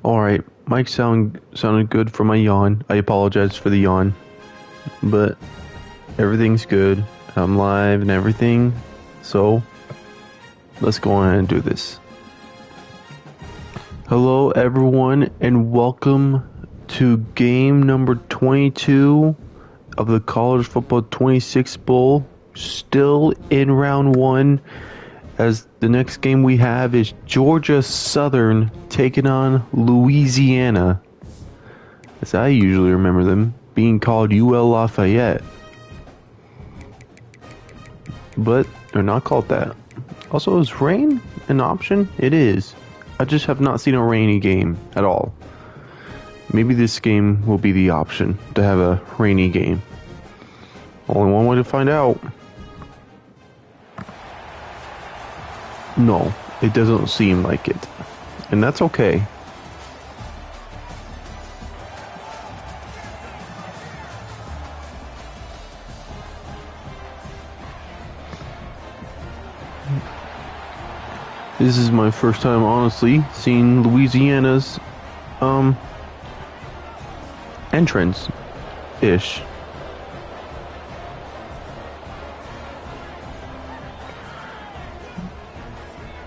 Alright, mic sounded good for my yawn. I apologize for the yawn. But everything's good. I'm live and everything. So let's go ahead and do this. Hello everyone and welcome to game number 22 of the College Football 26 Bowl. Still in round 1, as the next game we have is Georgia Southern taking on Louisiana, as I usually remember them being called UL Lafayette, but they're not called that. Also, is rain an option? It is. I just have not seen a rainy game at all. Maybe this game will be the option to have a rainy game. Only one way to find out. No, it doesn't seem like it. And that's okay. This is my first time, honestly, seeing Louisiana's entrance-ish.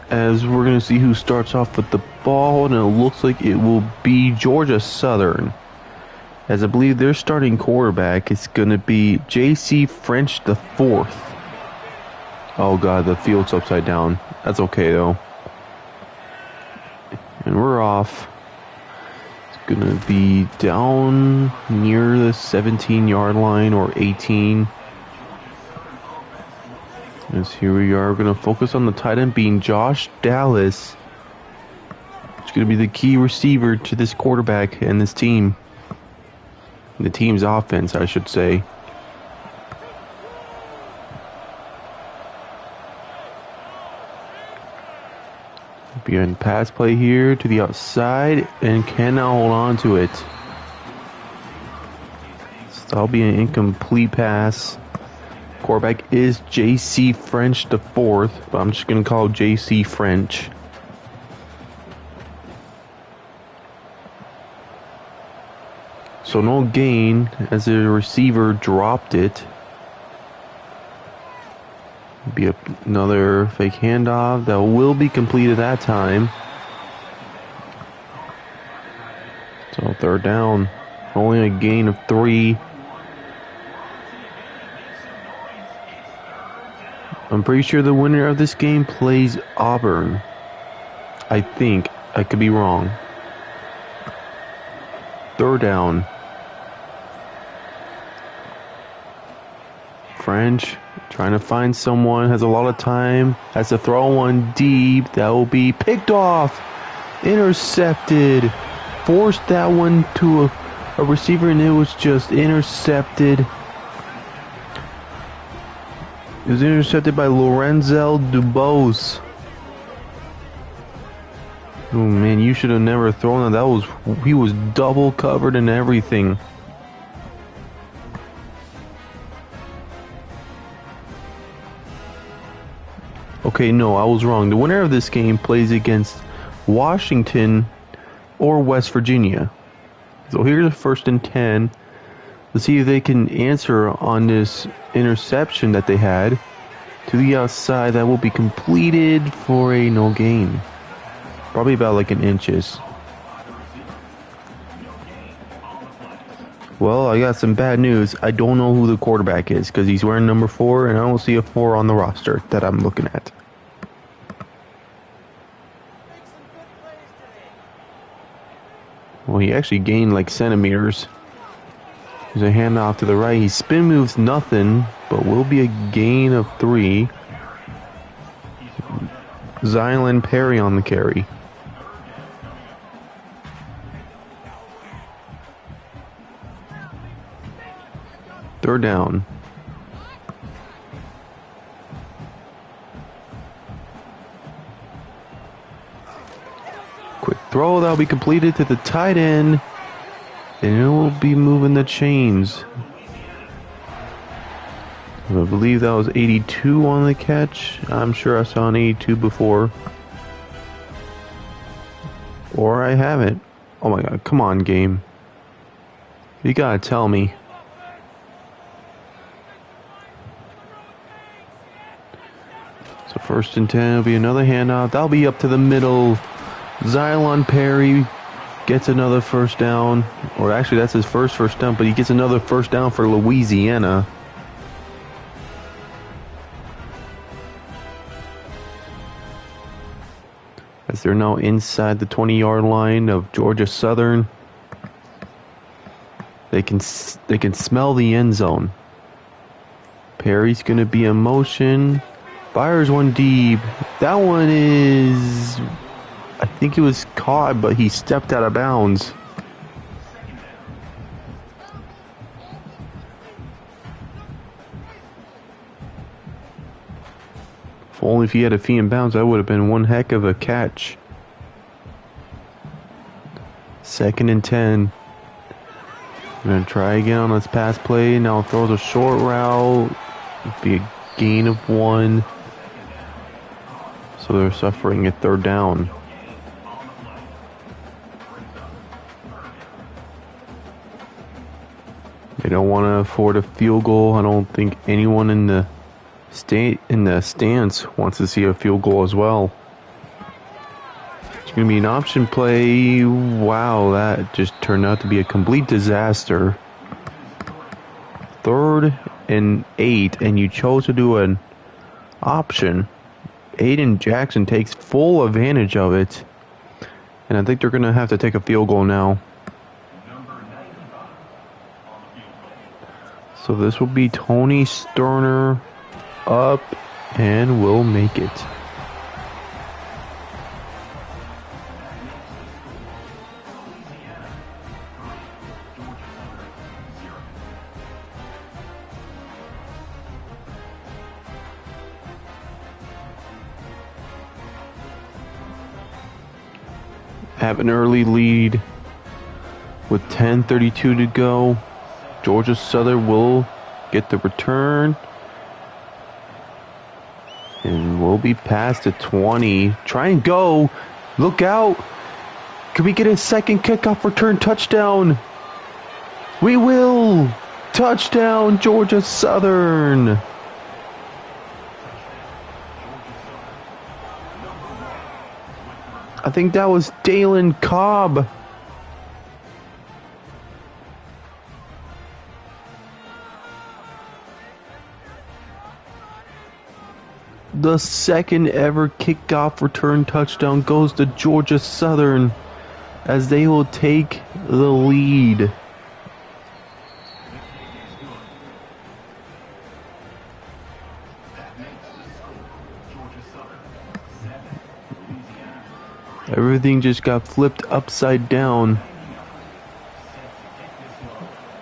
As we're going to see who starts off with the ball, and it looks like it will be Georgia Southern. As I believe their starting quarterback is going to be J.C. French the fourth. Oh god, the field's upside down. That's okay though. And we're off. It's going to be down near the 17-yard line or 18. As here we are, we're going to focus on the tight end being Josh Dallas. It's going to be the key receiver to this quarterback and this team. The team's offense, I should say. Behind pass play here to the outside, and cannot hold on to it. So that'll be an incomplete pass. Quarterback is J.C. French the fourth, but I'm just going to call J.C. French. So no gain as the receiver dropped it. Be another fake handoff that will be completed that time. So third down, only a gain of 3. I'm pretty sure the winner of this game plays Auburn. I think. I could be wrong. Third down. French trying to find someone. Has a lot of time. Has to throw one deep. That will be picked off. Intercepted. Forced that one to a receiver, and it was just intercepted. It was intercepted by Lorenzel Dubose. Oh man, you should have never thrown that. He was double covered and everything. Okay, no, I was wrong. The winner of this game plays against Washington or West Virginia. So here's the 1st and 10. Let's see if they can answer on this interception that they had to the outside. That will be completed for a no gain. Probably about like an inches. Well, I got some bad news. I don't know who the quarterback is because he's wearing number 4 and I don't see a 4 on the roster that I'm looking at. Well, he actually gained like centimeters. There's a handoff to the right. He spin moves nothing, but will be a gain of 3. Zylan Perry on the carry. Third down. Quick throw that'll be completed to the tight end. And it will be moving the chains. I believe that was 82 on the catch. I'm sure I saw an 82 before. Or I haven't. Oh my god, come on, game. You gotta tell me. So 1st and 10 will be another handoff. That'll be up to the middle. Xylon Perry gets another first down. Or actually, that's his first down, but he gets another first down for Louisiana. As they're now inside the 20-yard line of Georgia Southern. They can smell the end zone. Perry's going to be in motion. Fires one deep. That one is... I think it was caught, but he stepped out of bounds. If only if he had a feet in bounds, that would have been one heck of a catch. 2nd and 10. We're going to try again on this pass play. Now throws a short route. It'd be a gain of 1. So they're suffering a 3rd down. They don't want to afford a field goal. I don't think anyone in the stands wants to see a field goal as well. It's going to be an option play. Wow, that just turned out to be a complete disaster. 3rd and 8, and you chose to do an option. Aiden Jackson takes full advantage of it. And I think they're going to have to take a field goal now. So this will be Tony Sterner up and will make it. Have an early lead with 10:32 to go. Georgia Southern will get the return. And we'll be past the 20. Try and go. Look out. Can we get a second kickoff return touchdown? We will. Touchdown, Georgia Southern. I think that was Dalen Cobb. The second ever kickoff return touchdown goes to Georgia Southern as they will take the lead. Everything just got flipped upside down.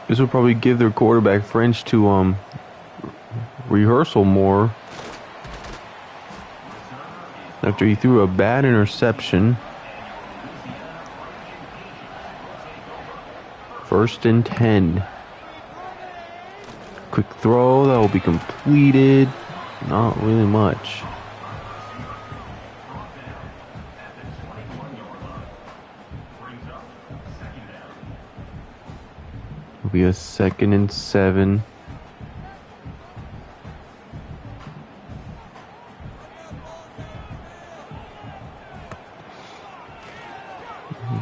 This will probably give their quarterback French to rehearsal more. After he threw a bad interception. 1st and 10. Quick throw, that will be completed. Not really much. It'll be a 2nd and 7.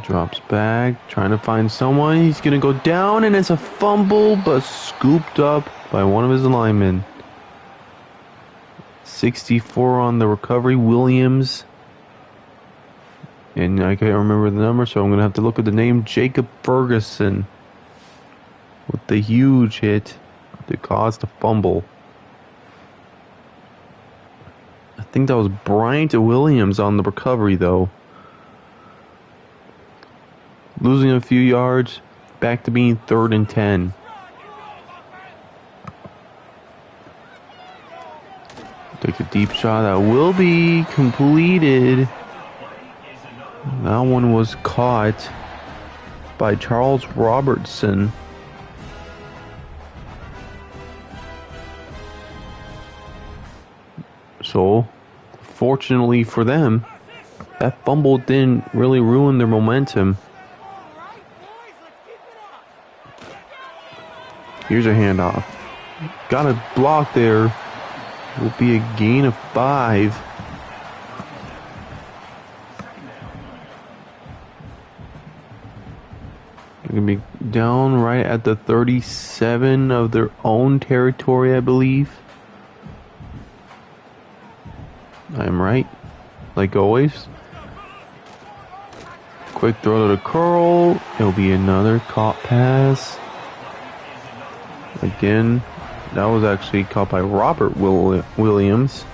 Drops back, trying to find someone. He's going to go down, and it's a fumble, but scooped up by one of his linemen. 64 on the recovery, Williams. And I can't remember the number, so I'm going to have to look at the name. Jacob Ferguson with the huge hit that caused the fumble. I think that was Bryant Williams on the recovery, though. Losing a few yards, back to being 3rd and 10. Take a deep shot that will be completed. That one was caught by Charles Robertson. So, fortunately for them, that fumble didn't really ruin their momentum. Here's a handoff. Got a block there. Will be a gain of 5. They're going to be down right at the 37 of their own territory, I believe. I'm right, like always. Quick throw to the curl. It'll be another caught pass. Again, that was actually caught by Robert Williams.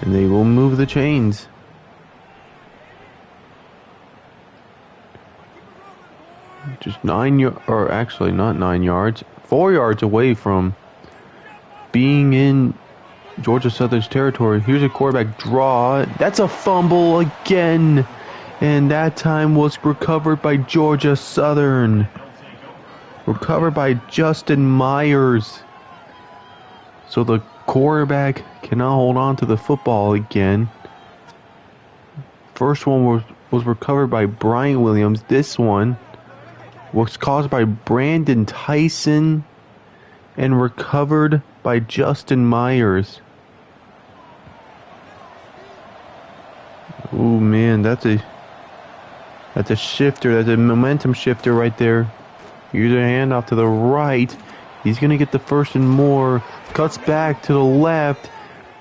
And they will move the chains. Just 9 yards, or actually not 9 yards, 4 yards away from being in Georgia Southern's territory. Here's a quarterback draw. That's a fumble again. And that time was recovered by Georgia Southern. Recovered by Justin Myers. So the quarterback cannot hold on to the football again. First one was recovered by Brian Williams. This one was caused by Brandon Tyson and recovered by Justin Myers. Oh man, that's a shifter. That's a momentum shifter right there. Here's a handoff to the right. He's going to get the first and more. Cuts back to the left.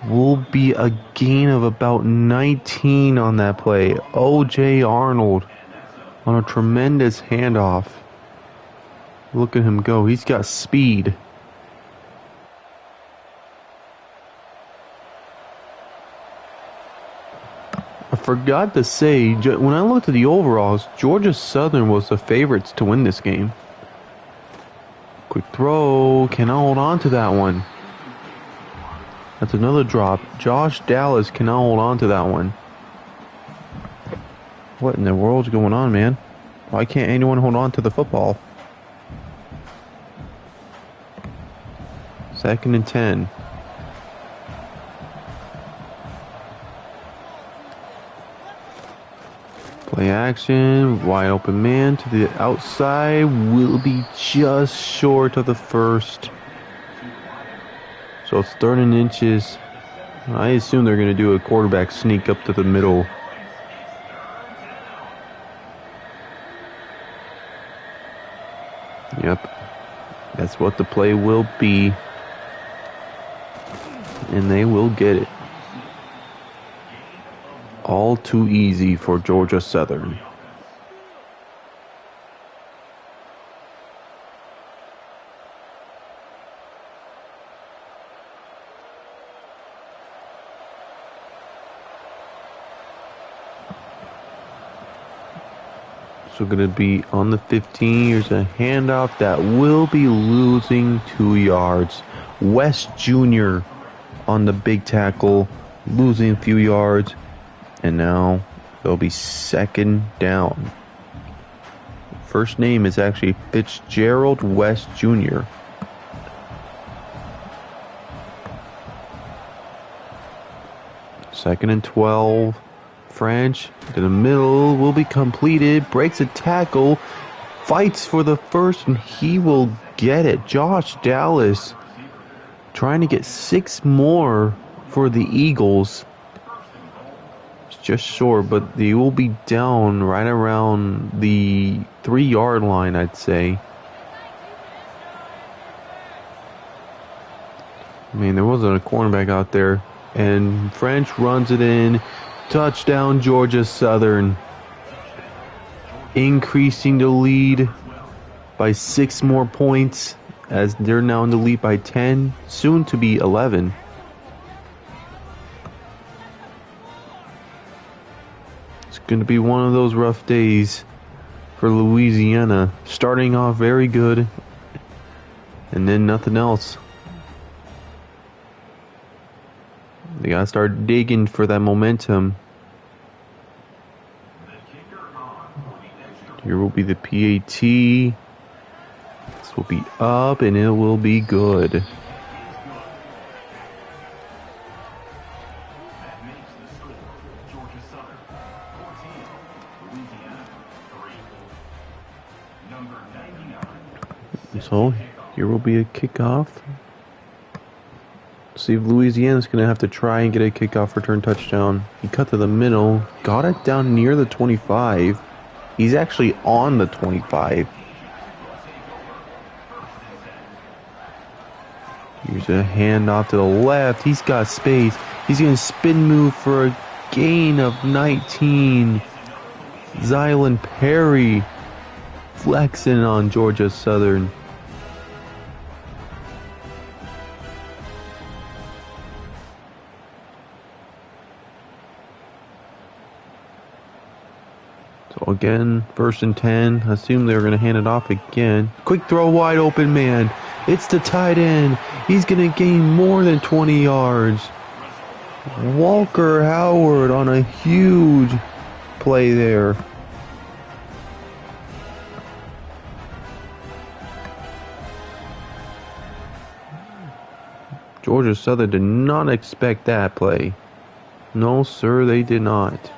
Will be a gain of about 19 on that play. O.J. Arnold on a tremendous handoff. Look at him go. He's got speed. I forgot to say, when I looked at the overalls, Georgia Southern was the favorites to win this game. Quick throw. Cannot hold on to that one. That's another drop. Josh Dallas cannot hold on to that one. What in the world's going on, man? Why can't anyone hold on to the football? 2nd and 10. Play action, wide open man to the outside, will be just short of the first. So it's 3rd and inches. I assume they're going to do a quarterback sneak up to the middle. Yep, that's what the play will be. And they will get it. All too easy for Georgia Southern. So going to be on the 15. Here's a handoff that will be losing 2 yards. West Jr. on the big tackle, losing a few yards. And now they'll be 2nd down. First name is actually Fitzgerald West Jr. Second and 12. French to the middle will be completed. Breaks a tackle. Fights for the first, and he will get it. Josh Dallas trying to get 6 more for the Eagles. Just short, but they will be down right around the 3-yard line, I'd say. I mean, there wasn't a cornerback out there. And French runs it in. Touchdown, Georgia Southern. Increasing the lead by 6 more points, as they're now in the lead by 10, soon to be 11. Going to be one of those rough days for Louisiana. Starting off very good, and then nothing else. They got to start digging for that momentum. Here will be the PAT. This will be up, and it will be good. So here will be a kickoff. See if Louisiana's going to have to try and get a kickoff return touchdown. He cut to the middle, got it down near the 25. He's actually on the 25. Here's a handoff to the left. He's got space. He's going to spin move for a gain of 19. Zylan Perry flexing on Georgia Southern. So again, 1st and 10. I assume they were going to hand it off again. Quick throw, wide open man. It's the tight end. He's going to gain more than 20 yards. Walker Howard on a huge play there. Georgia Southern did not expect that play. No, sir, they did not.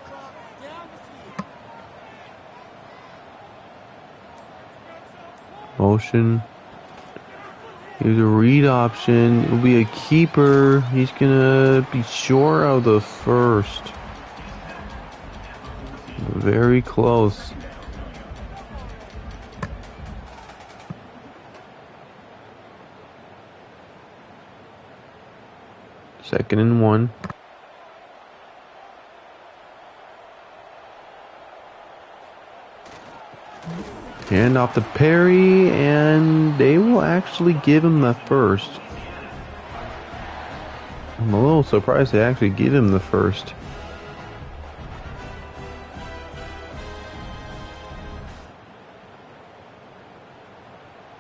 Motion. Here's a read option. It'll be a keeper. He's gonna be short of the first. Very close. Second and 1. Hand off to Perry, and they will actually give him the first. I'm a little surprised they actually give him the first.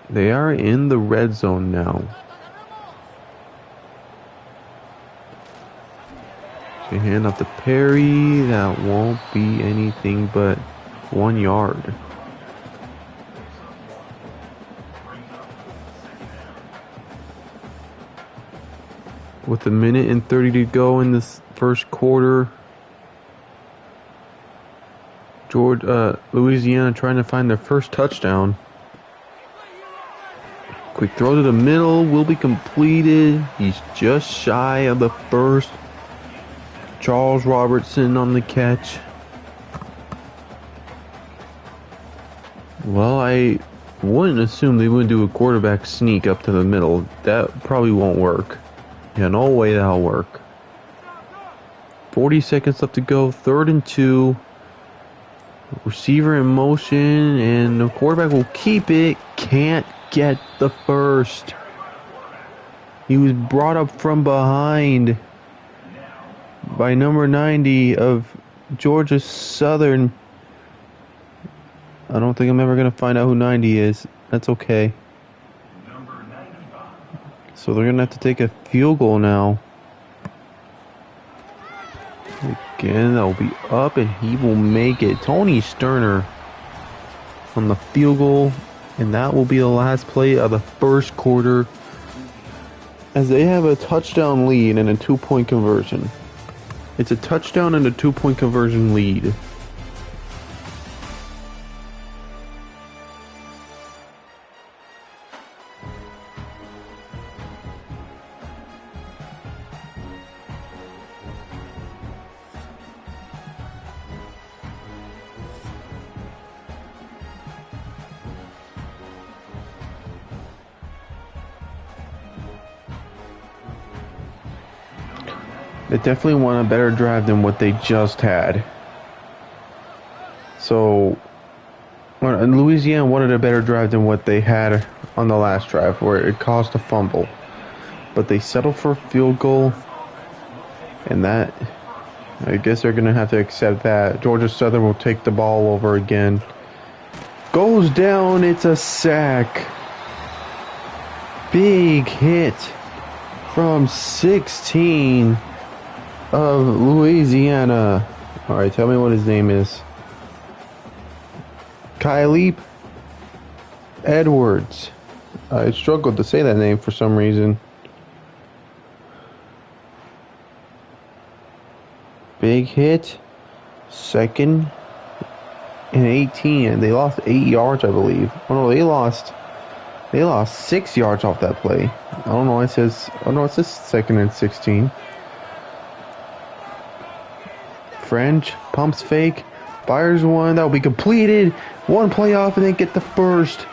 They are in the red zone now. So hand off to Perry. That won't be anything but 1 yard. With 1:30 to go in this first quarter, Louisiana trying to find their first touchdown. Quick throw to the middle will be completed. He's just shy of the first. Charles Robertson on the catch. Well, I wouldn't assume they would do a quarterback sneak up to the middle. That probably won't work. Yeah, no way that'll work. 40 seconds left to go. 3rd and 2. Receiver in motion, and the quarterback will keep it. Can't get the first. He was brought up from behind by number 90 of Georgia Southern. I don't think I'm ever going to find out who 90 is. That's okay. So they're going to have to take a field goal now. Again, that'll be up, and he will make it. Tony Sterner on the field goal, and that will be the last play of the first quarter, as they have a touchdown lead and a 2-point conversion. It's a touchdown and a 2-point conversion lead. They definitely want a better drive than what they just had. So, Louisiana wanted a better drive than what they had on the last drive, where it caused a fumble. But they settled for a field goal, and that, I guess they're going to have to accept that. Georgia Southern will take the ball over again. Goes down, it's a sack. Big hit from 16 of Louisiana. Alright, tell me what his name is. Kyleep Edwards. I struggled to say that name for some reason. Big hit. 2nd and 18. They lost 8 yards, I believe. Oh no, they lost They lost 6 yards off that play. I don't know why it says... Oh no, it says 2nd and 16. French pumps fake. Fires one. That will be completed. One play off and they get the first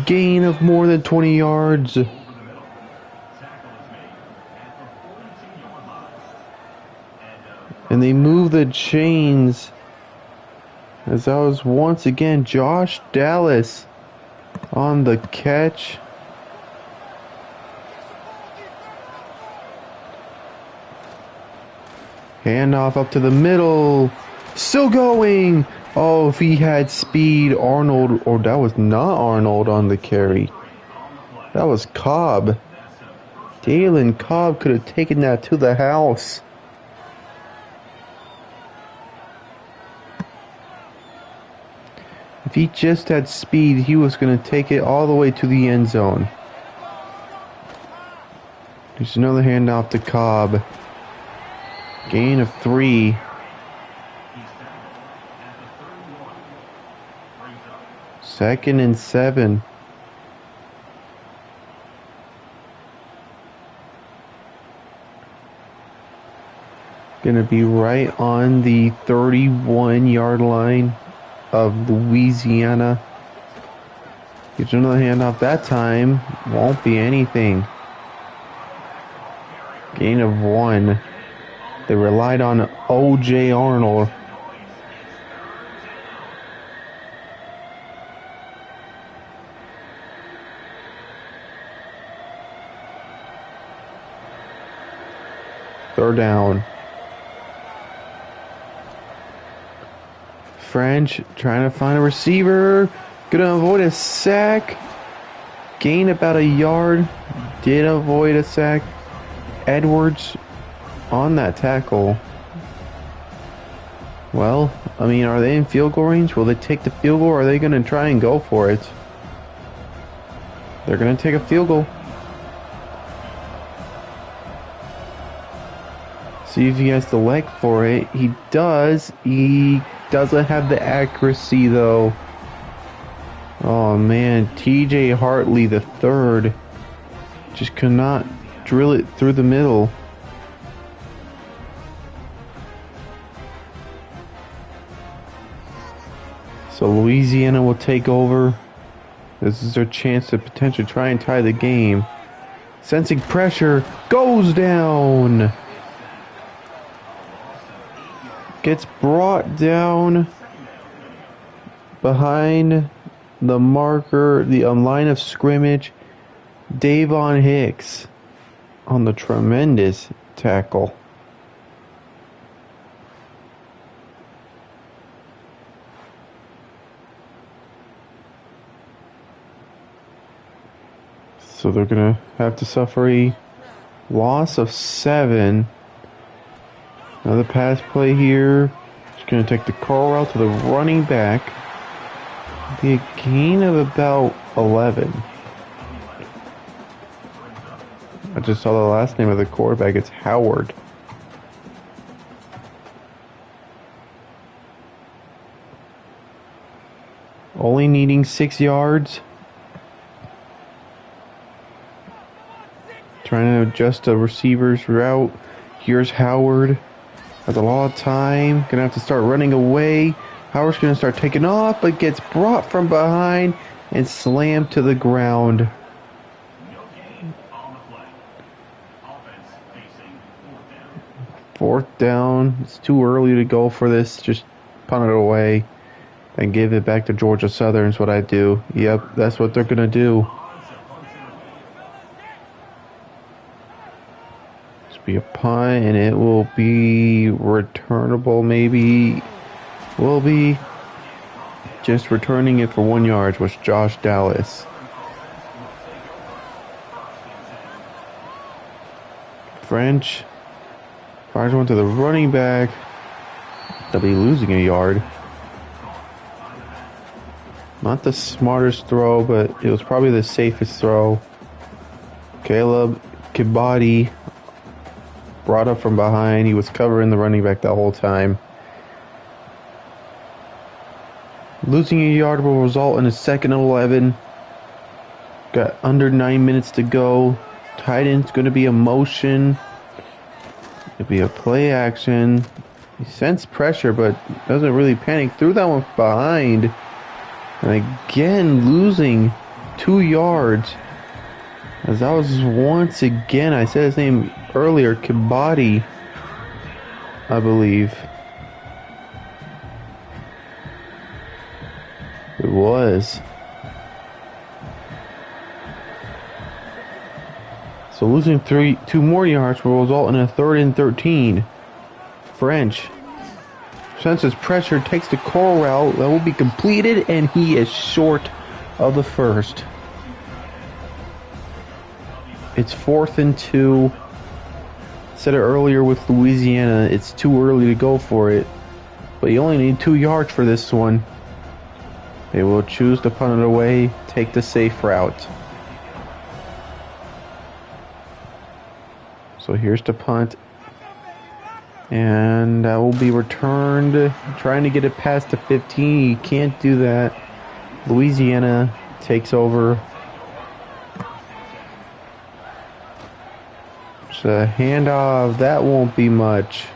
gain of more than 20 yards. And they move the chains. As that was once again Josh Dallas on the catch. Handoff up to the middle. Still going. Oh, if he had speed, Arnold, or that was not Arnold on the carry. That was Cobb. Dalen Cobb could have taken that to the house. If he just had speed, he was going to take it all the way to the end zone. There's another handoff to Cobb. Gain of 3. Second and 7. Gonna be right on the 31-yard line of Louisiana. Get another handoff that time. Won't be anything. Gain of 1. They relied on O.J. Arnold. Third down. French trying to find a receiver. Gonna avoid a sack. Gain about a yard. Did avoid a sack. Edwards on that tackle. Well, I mean, are they in field goal range? Will they take the field goal or are they going to try and go for it? They're going to take a field goal. See if he has the leg for it. He does. He doesn't have the accuracy though. Oh man, TJ Hartley the third just could not drill it through the middle. So Louisiana will take over. This is their chance to potentially try and tie the game. Sensing pressure, goes down. Gets brought down behind the marker, the line of scrimmage. Davon Hicks on the tremendous tackle. So they're going to have to suffer a loss of 7. Another pass play here. Just going to take the curl route to the running back. Be a gain of about 11. I just saw the last name of the quarterback. It's Howard. Only needing 6 yards. Trying to adjust the receiver's route. Here's Howard. Has a lot of time. Gonna have to start running away. Howard's gonna start taking off, but gets brought from behind and slammed to the ground. Fourth down. It's too early to go for this. Just punt it away and give it back to Georgia Southern is what I do. Yep, that's what they're gonna do. Be a punt and it will be returnable. Maybe will be just returning it for 1 yard was Josh Dallas. French fires one to the running back. They'll be losing a yard. Not the smartest throw, but it was probably the safest throw. Caleb Kibati brought up from behind. He was covering the running back the whole time. Losing a yard will result in a 2nd and 11. Got under 9 minutes to go. Tight end's going to be a motion. It'll be a play action. He sensed pressure, but doesn't really panic. Threw that one behind. And again, losing 2 yards. As that was once again, I said his name earlier, Kibati, I believe. It was. So losing 2 more yards will result in a 3rd and 13. French senses pressure, takes the curl route that will be completed, and he is short of the first. It's 4th and 2. Said it earlier with Louisiana, it's too early to go for it, but you only need 2 yards for this one. They will choose to punt it away, take the safe route. So here's the punt. And that will be returned. Trying to get it past the 15. You can't do that. Louisiana takes over. It's a handoff. That won't be much.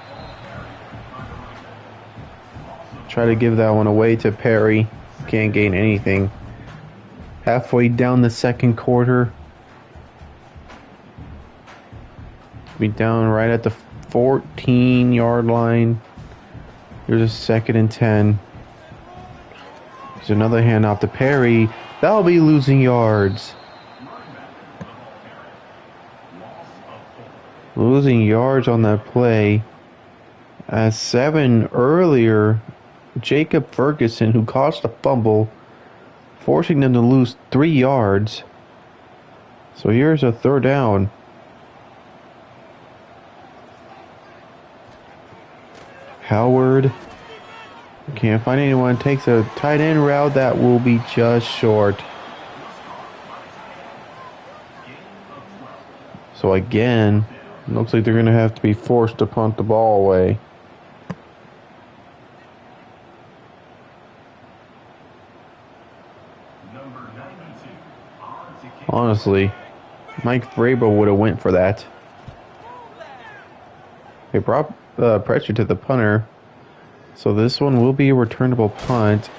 Try to give that one away to Perry. Can't gain anything. Halfway down the second quarter. Be down right at the 14-yard line. Here's a 2nd and 10. There's another handoff to Perry. That'll be losing yards. Losing yards on that play. As 7 earlier, Jacob Ferguson, who caused a fumble, forcing them to lose 3 yards. So here's a 3rd down. Howard can't find anyone. Takes a tight end route that will be just short. So again, looks like they're going to have to be forced to punt the ball away. Honestly, Mike Vrabel would have went for that. They brought pressure to the punter. So this one will be a returnable punt.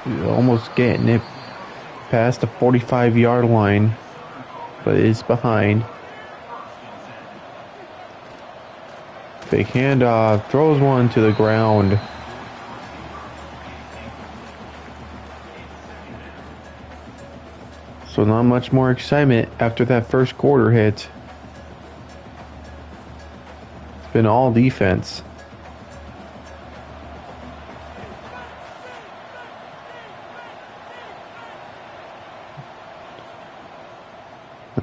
Almost getting it past the 45-yard line, but it's behind. Fake handoff, throws one to the ground. So not much more excitement after that first quarter hit. It's been all defense.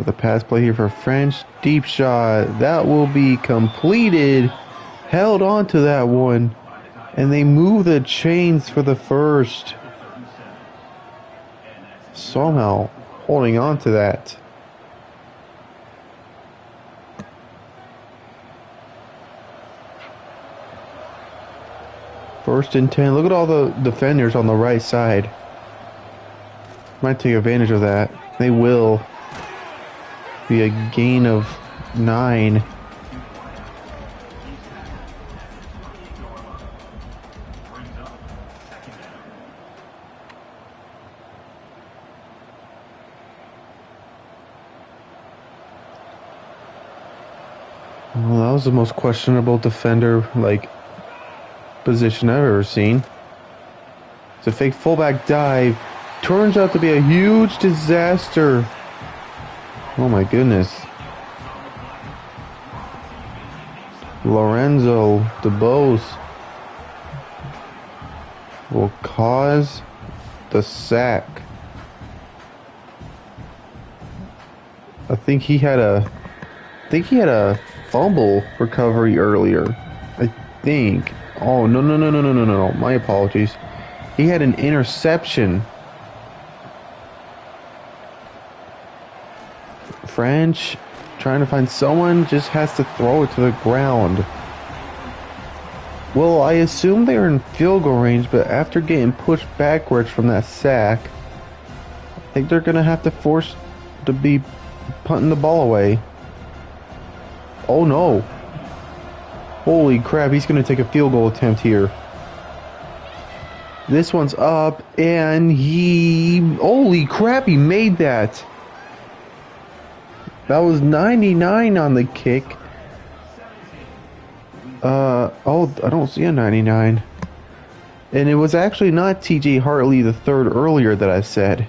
The pass play here for French. Deep shot. That will be completed. Held on to that one. And they move the chains for the first. Somehow holding on to that. First and 10. Look at all the defenders on the right side. Might take advantage of that. They will. Be a gain of 9. Well, that was the most questionable defender, position I've ever seen. It's a fake fullback dive. Turns out to be a huge disaster. Oh my goodness. Lorenzo DeBose will cause the sack. I think he had a fumble recovery earlier. I think. Oh, no. My apologies. He had an interception. French trying to find someone, just has to throw it to the ground. Well, I assume they're in field goal range, but after getting pushed backwards from that sack, think they're going to have to force to be punting the ball away. Oh no. Holy crap, he's going to take a field goal attempt here. This one's up, and holy crap, he made that. That was 99 on the kick. Oh, I don't see a 99. And it was actually not TJ Hartley the third earlier that I said.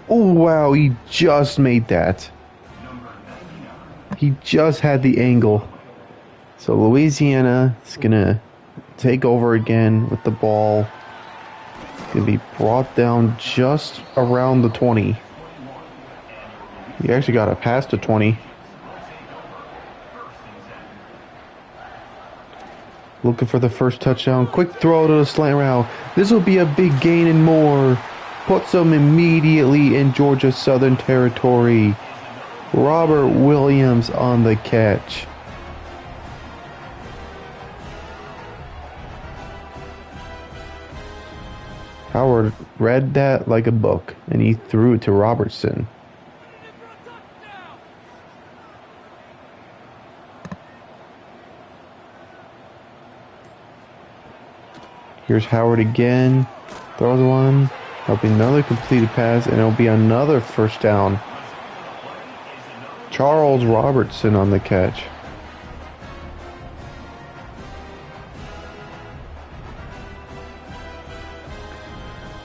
Oh, wow, he just made that. He just had the angle. So Louisiana is going to take over again with the ball. Going to be brought down just around the 20. He actually got it past the 20. Looking for the first touchdown. Quick throw to the slant route. This will be a big gain and more. Puts them immediately in Georgia Southern territory. Robert Williams on the catch. Howard read that like a book, and he threw it to Robertson. Here's Howard again. Throws one. That'll be another completed pass, and it'll be another first down. Charles Robertson on the catch.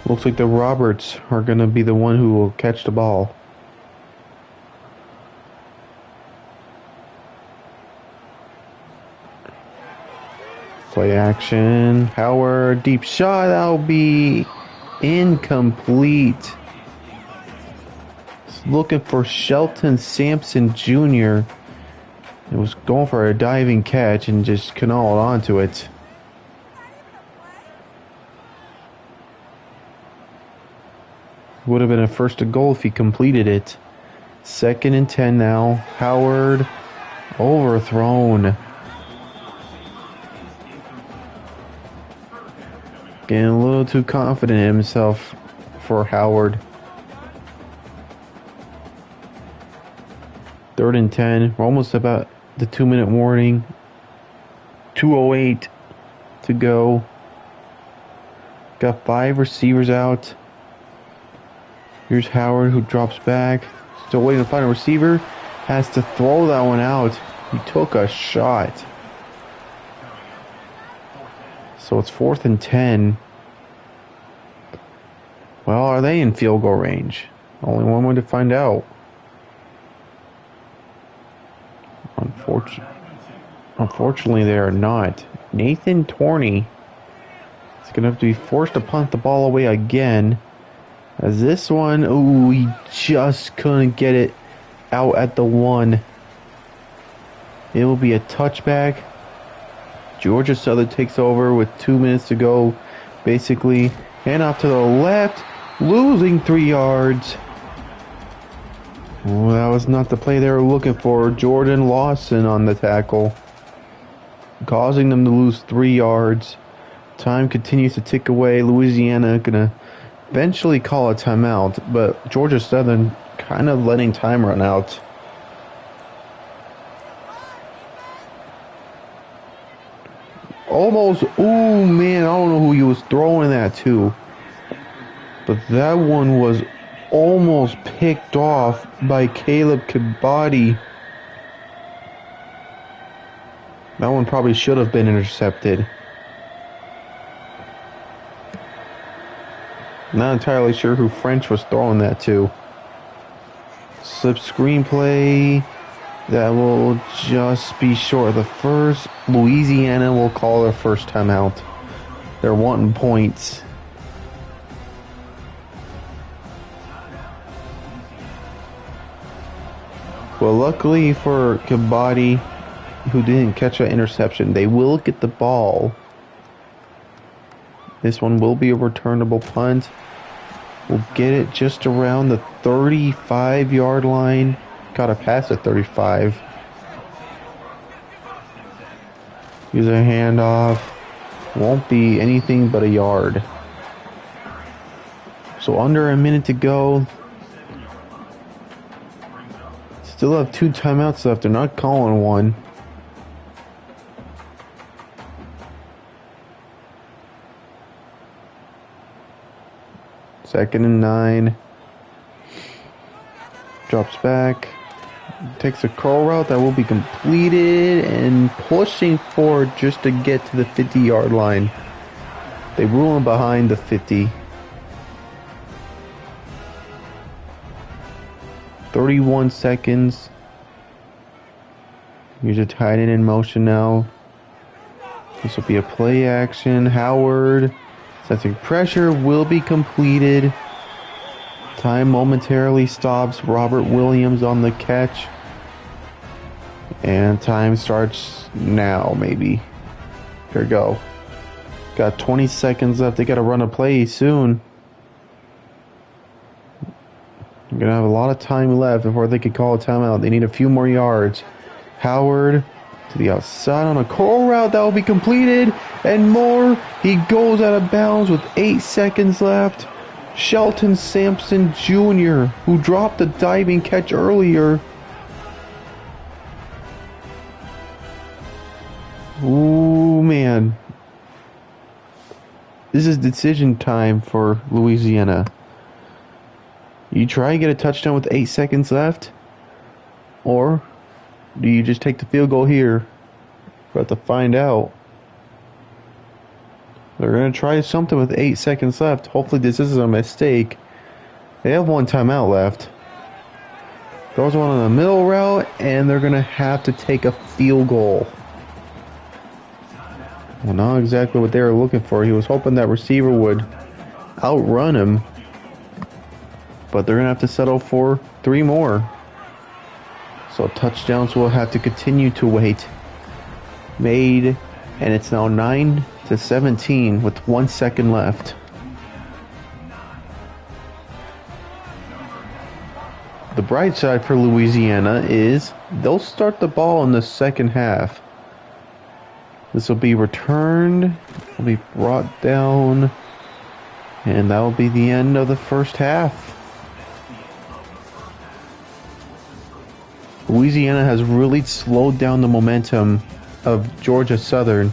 Looks like the Roberts are going to be the one who will catch the ball. Play action. Howard, deep shot. That'll be incomplete. Looking for Shelton Sampson Jr. It was going for a diving catch and just canoed onto it. Would have been a first to goal if he completed it. 2nd and 10 now. Howard overthrown. Getting a little too confident in himself for Howard. 3rd and 10. We're almost about the 2-minute warning. 2:08 to go. Got 5 receivers out. Here's Howard, who drops back. Still waiting to find a receiver. Has to throw that one out. He took a shot. So it's 4th and 10. Well, are they in field goal range? Only one way to find out. Unfortunately, they are not. Nathan Torney is going to have to be forced to punt the ball away again. As this one, ooh, he just couldn't get it out at the 1. It will be a touchback. Georgia Southern takes over with 2 minutes to go, basically. Hand off to the left, losing 3 yards. Well, that was not the play they were looking for. Jordan Lawson on the tackle, causing them to lose 3 yards. Time continues to tick away. Louisiana gonna eventually call a timeout, but Georgia Southern kind of letting time run out. Almost, oh man, I don't know who he was throwing that to, but that one was almost picked off by Caleb Kabadi. That one probably should have been intercepted. Not entirely sure who French was throwing that to. Slip screenplay. That will just be short of the first. Louisiana will call their first timeout. They're wanting points. Well, luckily for Kabadi, who didn't catch that interception, they will get the ball. This one will be a returnable punt. We'll get it just around the 35-yard line. Got to pass at 35. Use a handoff. Won't be anything but a yard. So under a minute to go. Still have 2 timeouts left. They're not calling one. Second and 9. Drops back. Takes a curl route that will be completed and pushing forward just to get to the 50-yard line. They rule him behind the 50. 31 seconds. Here's a tight end in motion now. This will be a play action. Howard sensing pressure will be completed. Time momentarily stops. Robert Williams on the catch. And time starts now, maybe. Here we go. Got 20 seconds left. They got to run a play soon. They're going to have a lot of time left before they could call a timeout. They need a few more yards. Howard to the outside on a curl route that will be completed. And more. He goes out of bounds with 8 seconds left. Shelton Sampson Jr., who dropped a diving catch earlier. Ooh, man. This is decision time for Louisiana. You try and get a touchdown with 8 seconds left? Or do you just take the field goal here? We're about to find out. They're going to try something with 8 seconds left. Hopefully this isn't a mistake. They have 1 timeout left. Throws one on the middle route, and they're going to have to take a field goal. Well, not exactly what they were looking for. He was hoping that receiver would outrun him. But they're going to have to settle for 3 more. So touchdowns will have to continue to wait. Made, and it's now 9-17 with 1 second left. The bright side for Louisiana is they'll start the ball in the second half. This will be returned, will be brought down, and that will be the end of the first half. Louisiana has really slowed down the momentum of Georgia Southern.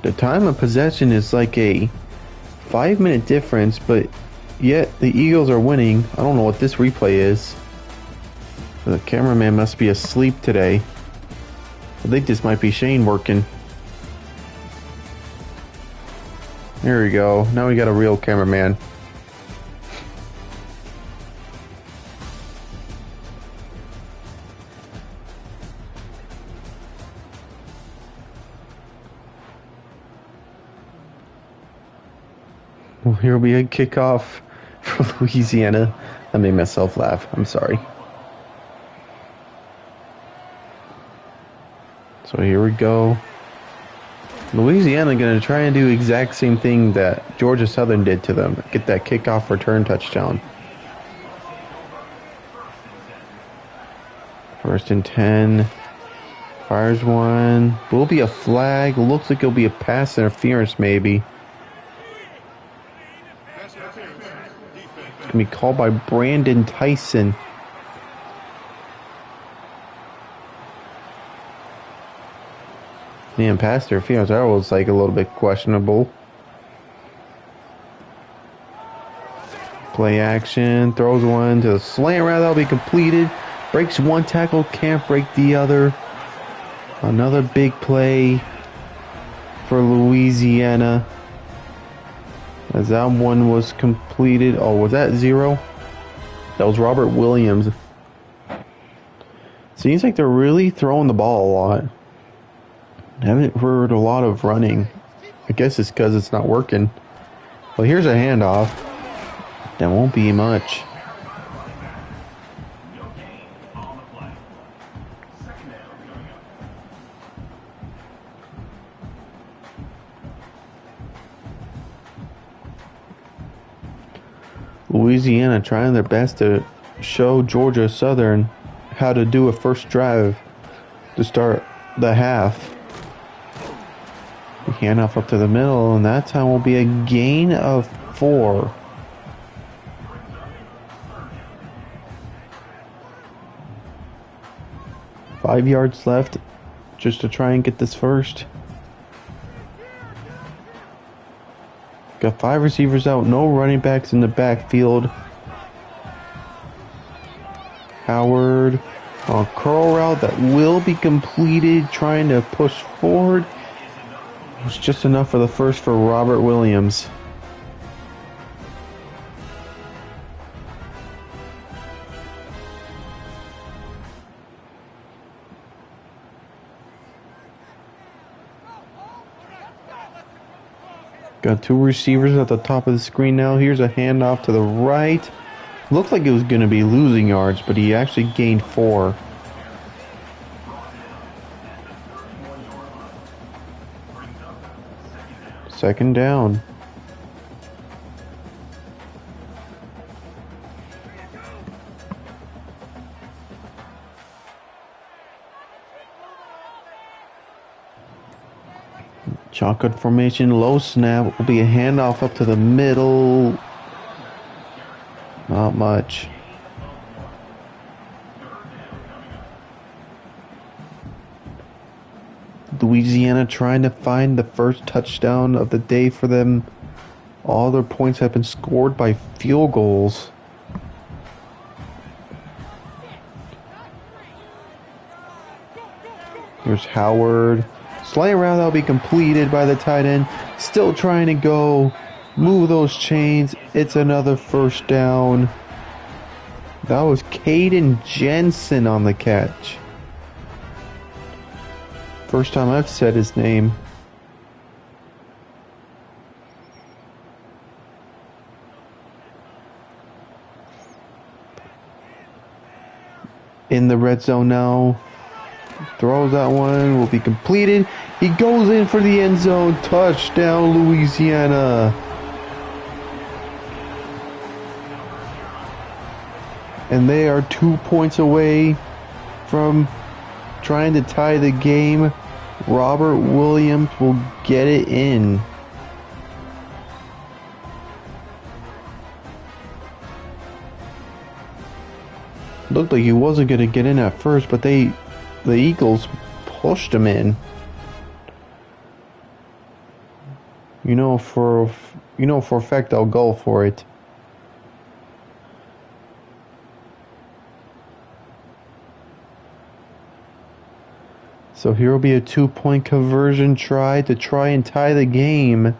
The time of possession is like a 5-minute difference, but yet the Eagles are winning. I don't know what this replay is. The cameraman must be asleep today. I think this might be Shane working. There we go. Now we got a real cameraman. Well, here will be a kickoff for Louisiana. That made myself laugh. I'm sorry. So here we go. Louisiana going to try and do the exact same thing that Georgia Southern did to them. Get that kickoff return touchdown. 1st and 10. Fires one. Will be a flag. Looks like it'll be a pass interference maybe. It's going to be called by Brandon Tyson. Man, pass interference, that was like a little bit questionable. Play action, throws one to the slant route, that'll be completed. Breaks one tackle, can't break the other. Another big play for Louisiana. As that one was completed. Oh, was that 0? That was Robert Williams. Seems like they're really throwing the ball a lot. I haven't heard a lot of running. I guess it's because it's not working. Well, here's a handoff. That won't be much. Louisiana trying their best to show Georgia Southern how to do a first drive to start the half. Handoff up to the middle, and that time will be a gain of 4. Five yards left just to try and get this first. Got 5 receivers out, no running backs in the backfield. Howard on curl route that will be completed, trying to push forward. It was just enough for the first for Robert Williams. Got 2 receivers at the top of the screen now. Here's a handoff to the right. Looked like it was going to be losing yards, but he actually gained 4. Second down. Shotgun formation, low snap, will be a handoff up to the middle. Not much. Louisiana trying to find the first touchdown of the day for them. All their points have been scored by field goals. Here's Howard. Slant route that'll be completed by the tight end. Still trying to go. Move those chains. It's another first down. That was Caden Jensen on the catch. First time I've said his name. In the red zone now. Throws that one, will be completed. He goes in for the end zone. Touchdown, Louisiana. And they are 2 points away from trying to tie the game. Robert Williams will get it in. Looked like he wasn't going to get in at first, but the Eagles pushed him in. You know for a fact they'll go for it. So here will be a 2-point conversion try to try and tie the game.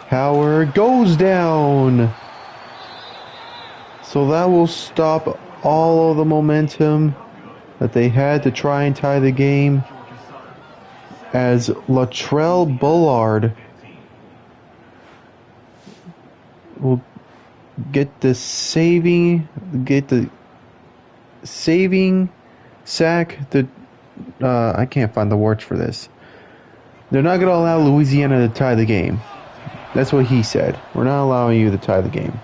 Howard goes down. So that will stop all of the momentum that they had to try and tie the game, as Latrell Bullard will get the saving sack. I can't find the words for this. They're not going to allow Louisiana to tie the game. That's what he said. We're not allowing you to tie the game.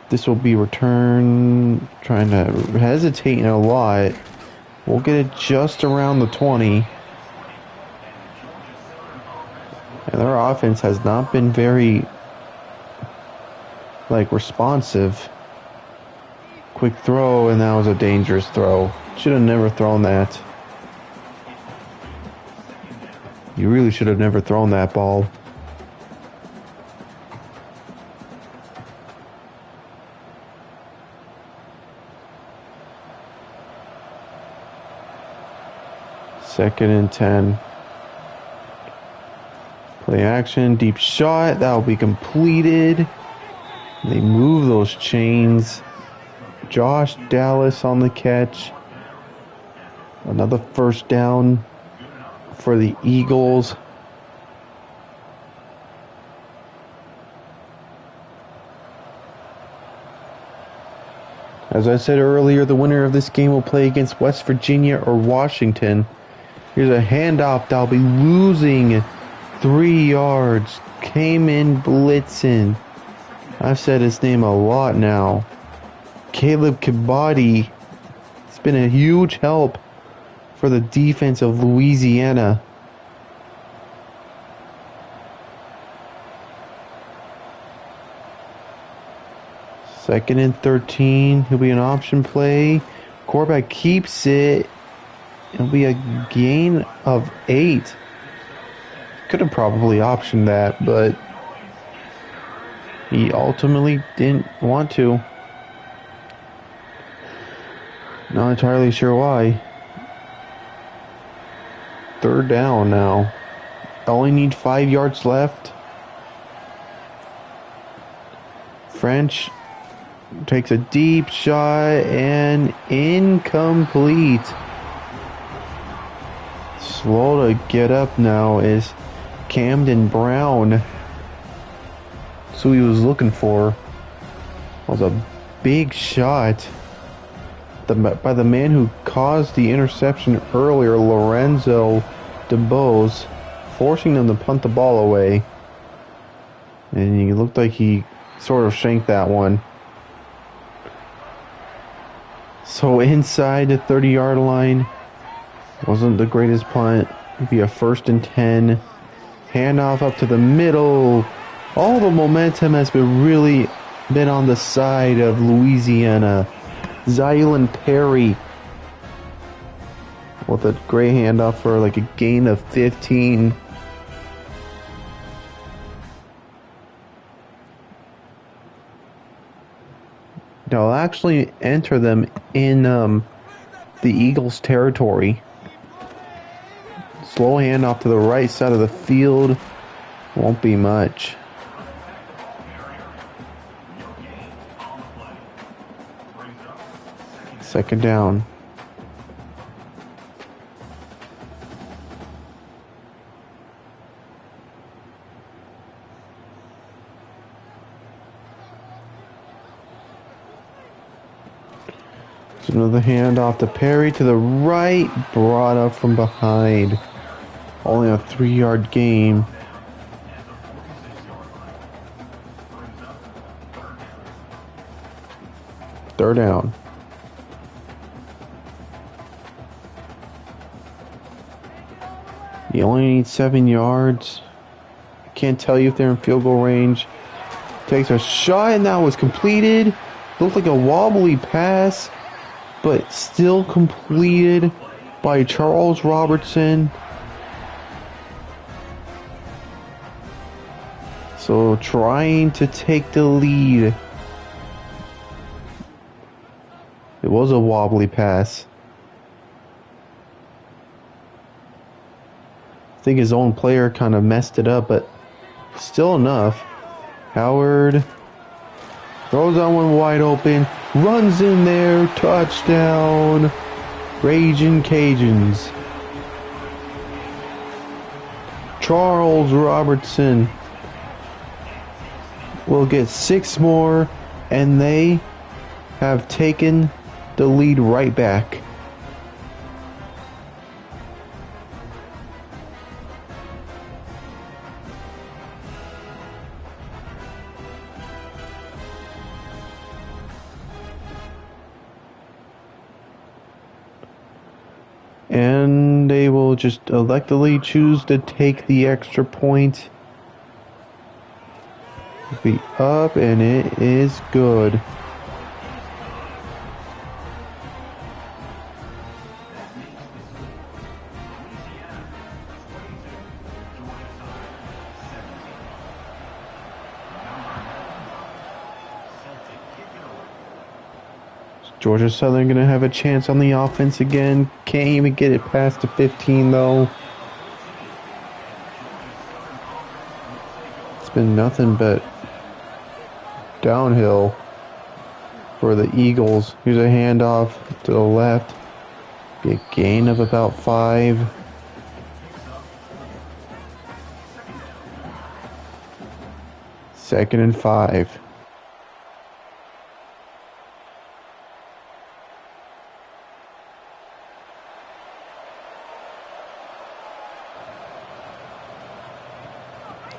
This will be returned, trying to hesitating a lot. We'll get it just around the 20. And their offense has not been very, responsive. Quick throw, and that was a dangerous throw. Should have never thrown that. You really should have never thrown that ball. Second and 10. Play action, deep shot. That will be completed. They move those chains. Josh Dallas on the catch. Another first down for the Eagles. As I said earlier, the winner of this game will play against West Virginia or Washington. Here's a handoff that'll be losing 3 yards. Came in blitzing. I've said his name a lot now. Caleb Kibati. It's been a huge help for for the defense of Louisiana. Second and 13. He'll be an option play. Quarterback keeps it. It'll be a gain of 8. Could have probably optioned that, but he ultimately didn't want to. Not entirely sure why. Third down now. Only need 5 yards left. French takes a deep shot and incomplete. Slow to get up now is Camden Brown. That's who he was looking for. Was a big shot by the man who caused the interception earlier, Lorenzo DeBose, forcing them to punt the ball away. And he looked like he sort of shanked that one. So inside the 30-yard line, wasn't the greatest punt. It'd be a 1st and 10. Handoff up to the middle. All the momentum has really been on the side of Louisiana. Zylan Perry with a great handoff for like a gain of 15. They'll actually enter them in the Eagles' territory. Slow handoff to the right side of the field. Won't be much. Second down. Another handoff to Perry to the right, brought up from behind. Only a 3-yard gain. Third down. You only need 7 yards. I can't tell you if they're in field goal range. Takes a shot and that was completed. Looked like a wobbly pass, but still completed by Charles Robertson. So trying to take the lead. It was a wobbly pass. I think his own player kind of messed it up, but still enough. Howard throws that one wide open. Runs in there. Touchdown. Raging Cajuns. Charles Robertson will get 6 more, and they have taken the lead right back. And they will just electively choose to take the extra point. Be up, and it is good. Georgia Southern going to have a chance on the offense again. Can't even get it past the 15 though. It's been nothing but downhill for the Eagles. Here's a handoff to the left. Be a gain of about 5. Second and 5.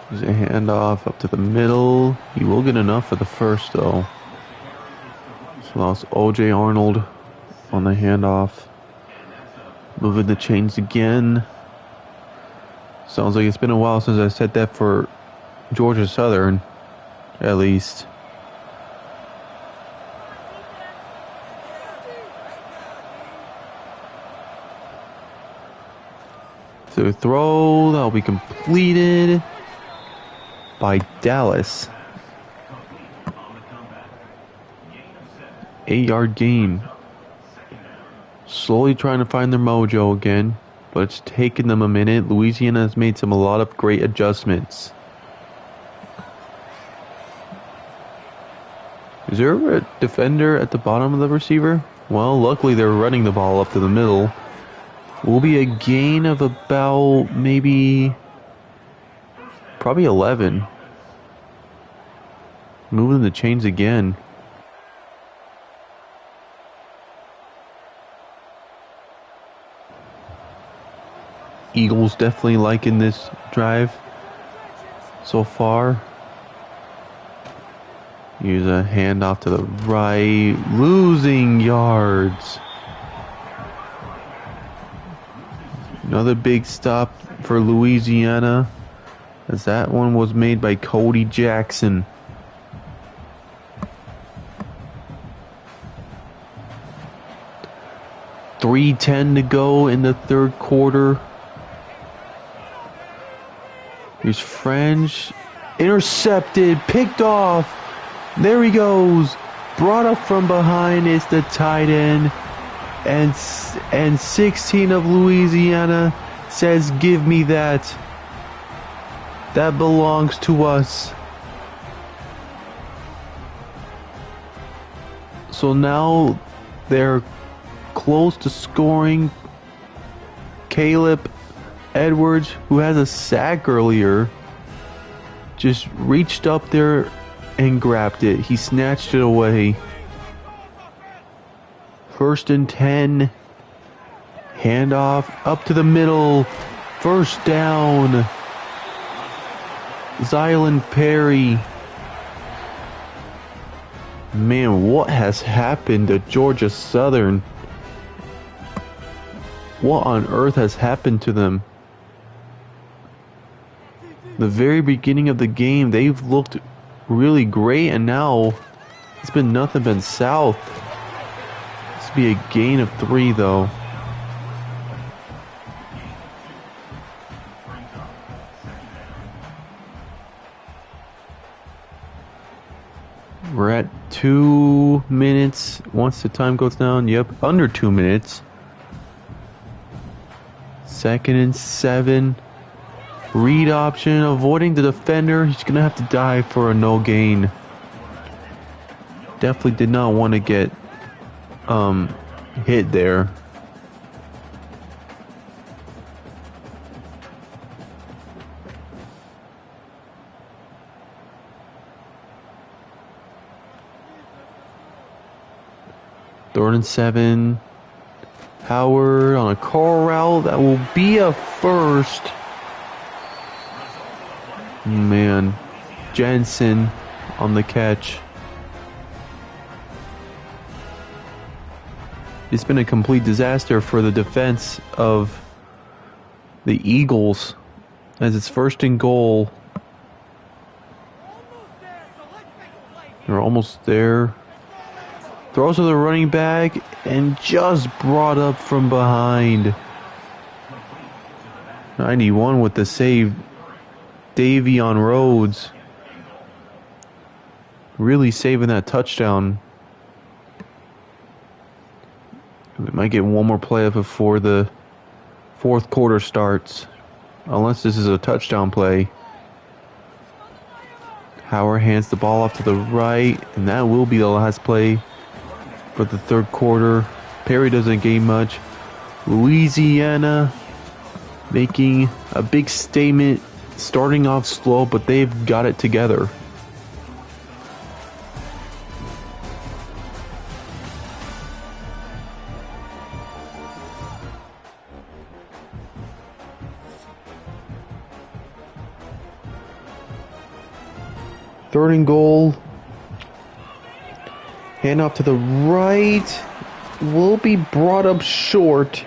There's a handoff up to the middle. He will get enough for the first, though. So lost O.J. Arnold on the handoff. Moving the chains again. Sounds like it's been a while since I said that for Georgia Southern, at least. So throw, that'll be completed by Dallas. 8-yard gain. Slowly trying to find their mojo again, but it's taken them a minute. Louisiana has made a lot of great adjustments. Is there a defender at the bottom of the receiver? Well, luckily they're running the ball up to the middle. Will be a gain of about probably 11. Moving the chains again. Eagles definitely liking this drive so far. Use a handoff to the right, losing yards. Another big stop for Louisiana, as that one was made by Cody Jackson. .310 to go in the third quarter. Here's French. Intercepted, picked off. There he goes. Brought up from behind is the tight end. And 16 of Louisiana says, give me that. That belongs to us. So now they're close to scoring. Caleb Edwards, who has a sack earlier, just reached up there and grabbed it. He snatched it away. 1st and 10. Handoff up to the middle. First down. Zylan Perry. Man, what has happened to Georgia Southern? What on earth has happened to them? The very beginning of the game, they've looked really great, and now it's been nothing but south. This will be a gain of 3, though. We're at 2 minutes. Once the time goes down, yep, under 2 minutes. 2nd and 7. Read option, avoiding the defender. He's going to have to dive for a no gain. Definitely did not want to get hit there. Third and 7. Howard on a curl route. That will be a first. Man, Jensen on the catch. It's been a complete disaster for the defense of the Eagles, as it's 1st and goal. They're almost there. Throws to the running back and just brought up from behind. 91 with the save. Davion Rhodes really saving that touchdown. We might get one more play before the 4th quarter starts, unless this is a touchdown play. Howard hands the ball off to the right, and that will be the last play for the 3rd quarter. Perry doesn't gain much. Louisiana making a big statement, starting off slow, but they've got it together. Third and goal. Hand off to the right. Will be brought up short.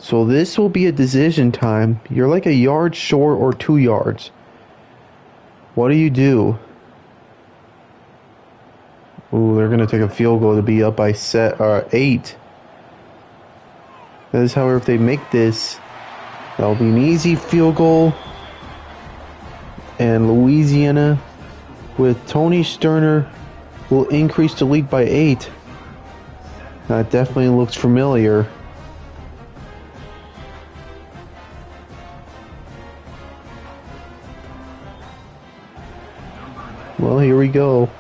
So this will be a decision time. You're like a yard short or 2 yards. What do you do? Ooh, they're going to take a field goal to be up by 8. That is, however, if they make this, that'll be an easy field goal. And Louisiana, with Tony Sterner, will increase the lead by 8. That definitely looks familiar. Well, here we go.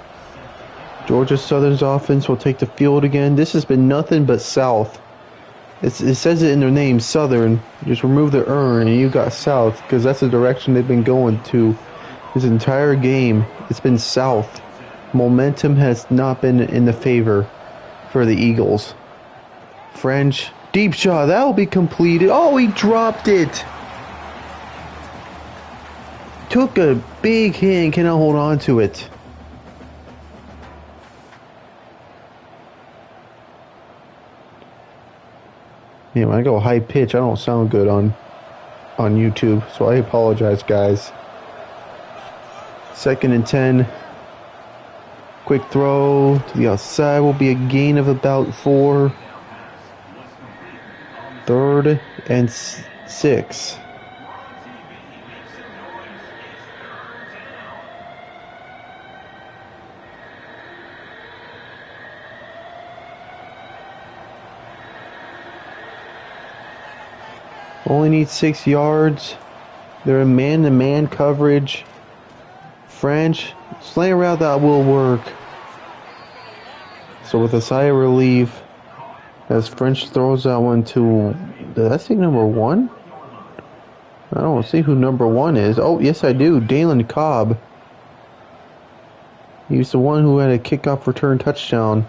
Georgia Southern's offense will take the field again. This has been nothing but South. It says it in their name, Southern. Just remove the and you got South, because that's the direction they've been going to this entire game. It's been South. Momentum has not been in the favor for the Eagles. French, deep shot, that will be completed. Oh, he dropped it. Took a big hit and cannot hold on to it. Yeah, when I go high pitch, I don't sound good on YouTube, so I apologize, guys. 2nd and 10. Quick throw to the outside will be a gain of about 4. 3rd and 6. Only need 6 yards. They're in man-to-man coverage. French, slant route that will work. So with a sigh of relief, as French throws that one to, did I see number 1? I don't see who number 1 is. Oh, yes I do, Dalen Cobb. He's the one who had a kickoff return touchdown.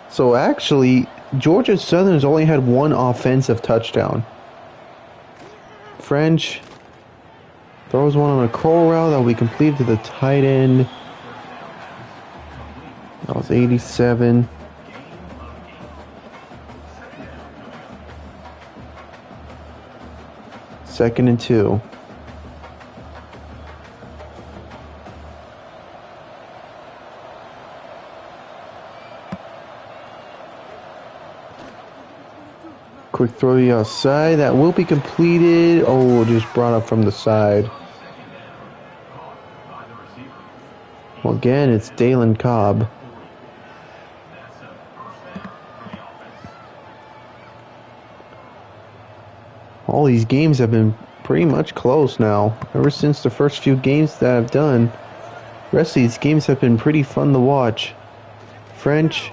So actually, Georgia Southern's only had 1 offensive touchdown. French throws one on a curl route that will be completed to the tight end. That was 87. Second and 2. Quick throw to the outside. That will be completed. Oh, just brought up from the side. Well, again, it's Dalen Cobb. All these games have been pretty much close now. Ever since the first few games that I've done, the rest of these games have been pretty fun to watch. French,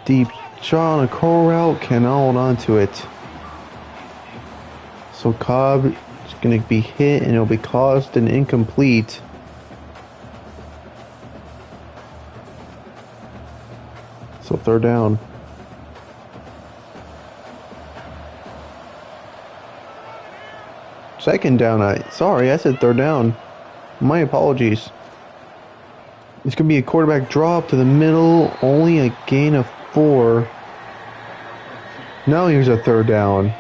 deep shot on a curl route, cannot hold on to it. So Cobb is going to be hit and it'll be caused an incomplete. So 3rd down. Second down. Sorry, I said 3rd down. My apologies. It's going to be a quarterback drop to the middle. Only a gain of 4. Now here's a 3rd down.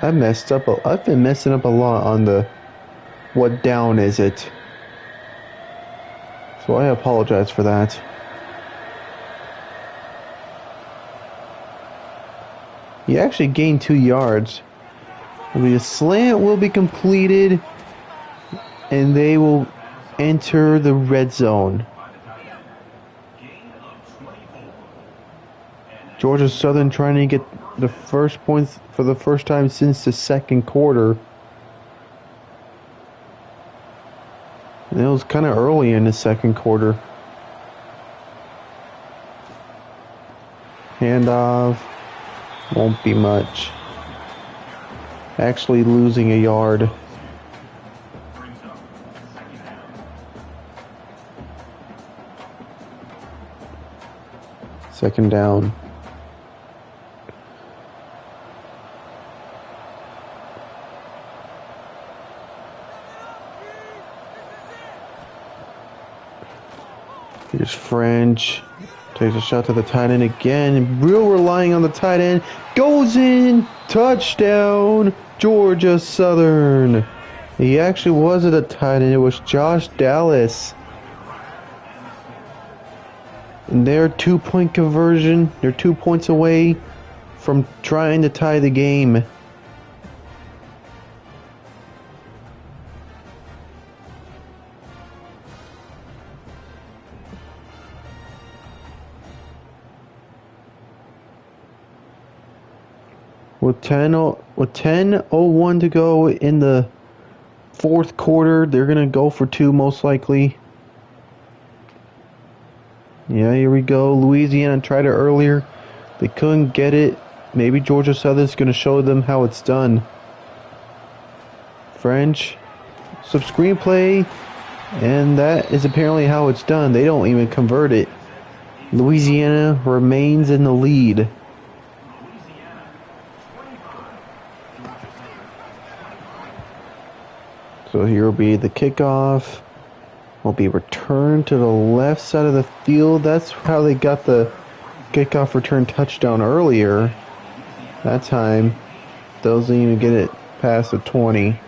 I've been messing up a lot on the what down is it. So I apologize for that. He actually gained 2 yards. The slant will be completed, and they will enter the red zone. Georgia Southern trying to get the first points for the first time since the 2nd quarter. And it was kind of early in the 2nd quarter. Handoff. Won't be much. Actually losing a yard. Second down. Here's French. Takes a shot to the tight end again. Real relying on the tight end. Goes in. Touchdown. Georgia Southern. He actually wasn't a tight end. It was Josh Dallas. And their 2-point conversion. They're 2 points away from trying to tie the game. With 10:01 to go in the fourth quarter, they're going to go for 2 most likely. Yeah, here we go. Louisiana tried it earlier. They couldn't get it. Maybe Georgia Southern's going to show them how it's done. French. Some screenplay. And that is apparently how it's done. They don't even convert it. Louisiana remains in the lead. So here will be the kickoff. Will be returned to the left side of the field. That's how they got the kickoff return touchdown earlier. That time, doesn't even get it past the 20.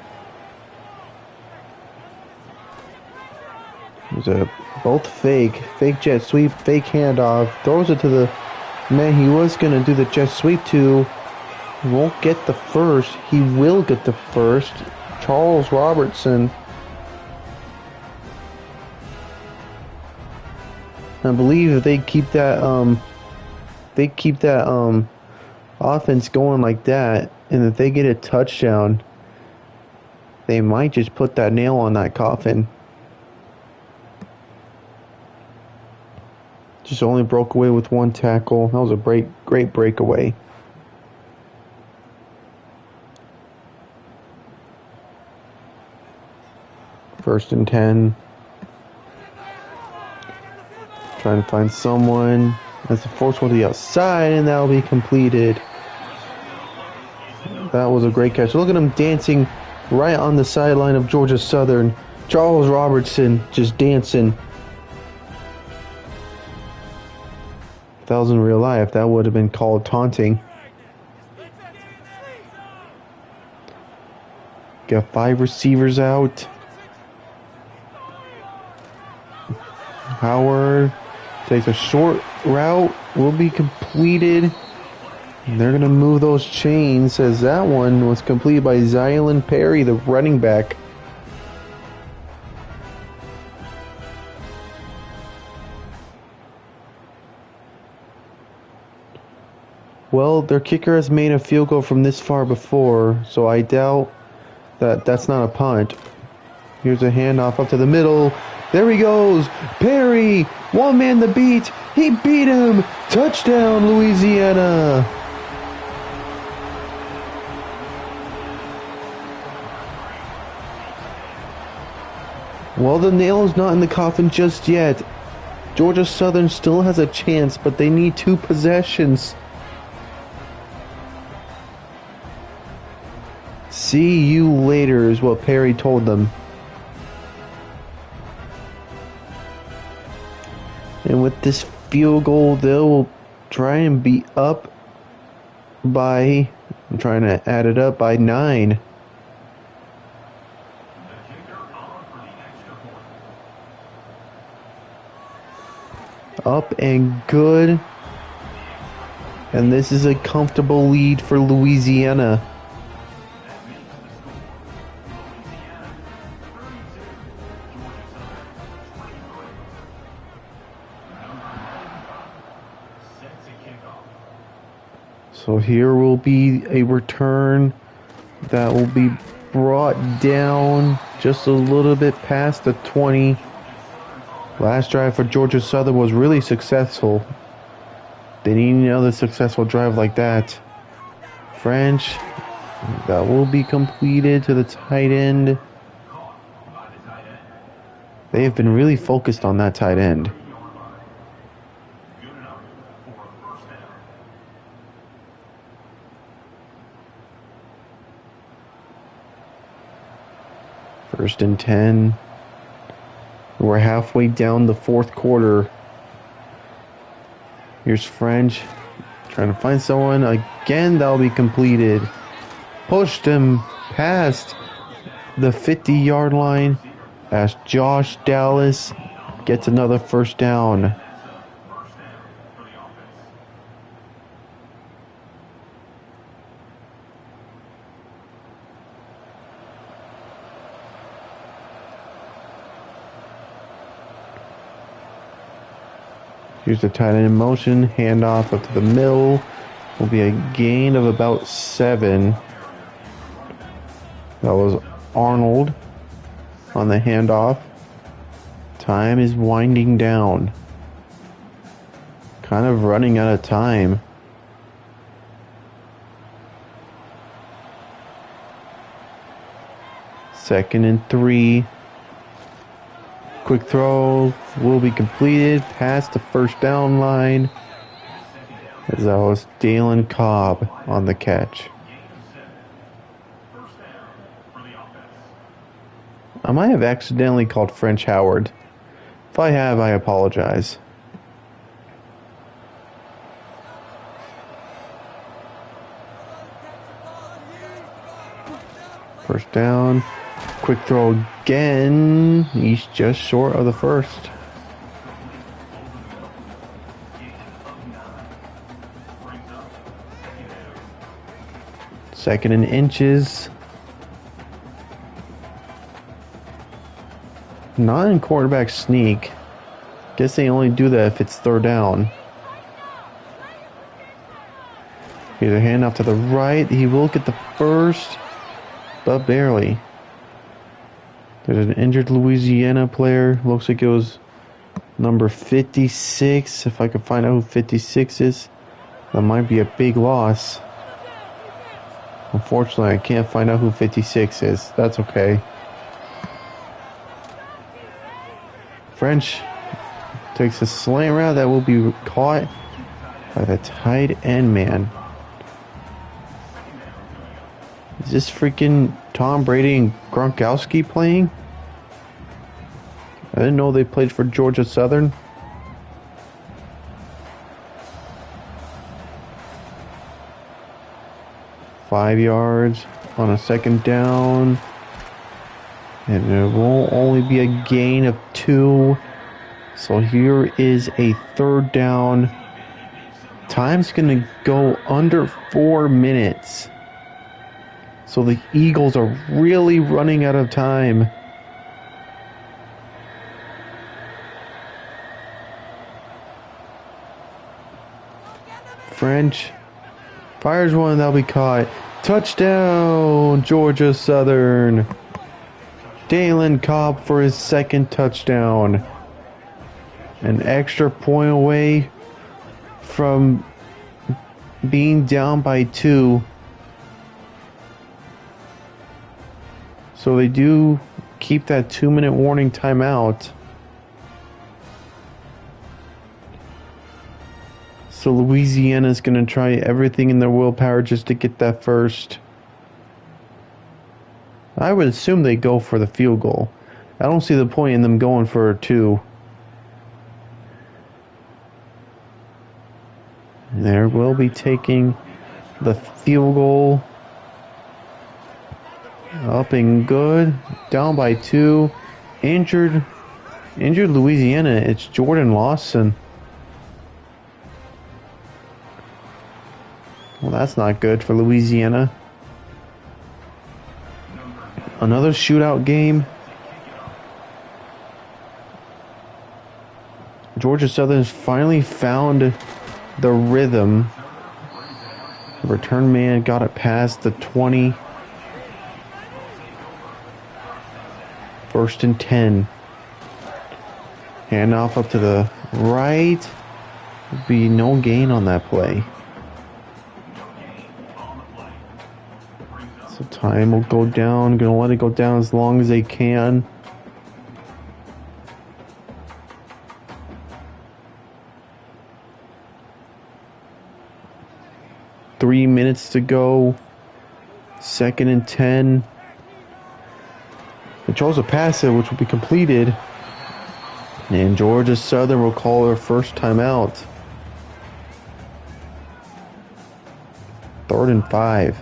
There's both fake jet sweep, fake handoff. Throws it to the man he was going to do the jet sweep to. Won't get the first. He will get the first. Charles Robertson. I believe if they keep that offense going like that, and if they get a touchdown, they might just put that nail on that coffin. Just only broke away with 1 tackle. That was a great breakaway. First and 10. Trying to find someone. That's the first one to the outside, and that'll be completed. That was a great catch. Look at him dancing right on the sideline of Georgia Southern. Charles Robertson just dancing. If that was in real life, that would have been called taunting. Got 5 receivers out. Howard takes a short route, will be completed. And they're going to move those chains, as that one was completed by Zylan Perry, the running back. Well, their kicker has made a field goal from this far before, so I doubt that that's not a punt. Here's a handoff up to the middle. There he goes. Perry, one man to beat. He beat him. Touchdown, Louisiana. Well, the nail is not in the coffin just yet. Georgia Southern still has a chance, but they need 2 possessions. See you later is what Perry told them. And with this field goal, they'll try and be up by, I'm trying to add it up, by 9. Up and good. And this is a comfortable lead for Louisiana. So here will be a return that will be brought down just a little bit past the 20. Last drive for Georgia Southern was really successful. They need another successful drive like that. French, that will be completed to the tight end. They have been really focused on that tight end. First and 10. We're halfway down the fourth quarter. Here's French. Trying to find someone. Again, that'll be completed. Pushed him past the 50-yard line as Josh Dallas gets another first down. Here's the tight end in motion. Handoff up to the middle. Will be a gain of about 7. That was Arnold on the handoff. Time is winding down. Kind of running out of time. Second and 3. Quick throw will be completed past the first down line. As that was Dalen Cobb on the catch. I might have accidentally called French Howard. If I have, I apologize. First down. Quick throw again. He's just short of the first. Second and inches. Not in quarterback sneak. Guess they only do that if it's third down. Here's a handoff to the right. He will get the first, but barely. There's an injured Louisiana player. Looks like it was number 56. If I could find out who 56 is, that might be a big loss. Unfortunately, I can't find out who 56 is. That's okay. French takes a slant route that will be caught by the tight end man. Is this freaking Tom Brady and Gronkowski playing? I didn't know they played for Georgia Southern. Five yards on a second down. And it will only be a gain of 2. So here is a third down. Time's going to go under 4 minutes. So the Eagles are really running out of time. French fires one, that'll be caught. Touchdown, Georgia Southern. Dalen Cobb for his second touchdown. An extra point away from being down by 2. So they do keep that 2-minute warning timeout. So Louisiana is going to try everything in their willpower just to get that first. I would assume they go for the field goal. I don't see the point in them going for a 2. There will be taking the field goal. Up and good. Down by 2. Injured Louisiana. It's Jordan Lawson. Well, that's not good for Louisiana. Another shootout game. Georgia Southern's finally found the rhythm. The return man got it past the 20. First and 10. Handoff up to the right. There'll be no gain on that play. So time will go down. Gonna let it go down as long as they can. Three minutes to go. Second and 10. They chose a pass it, which will be completed. And Georgia Southern will call their first timeout. 3rd and 5.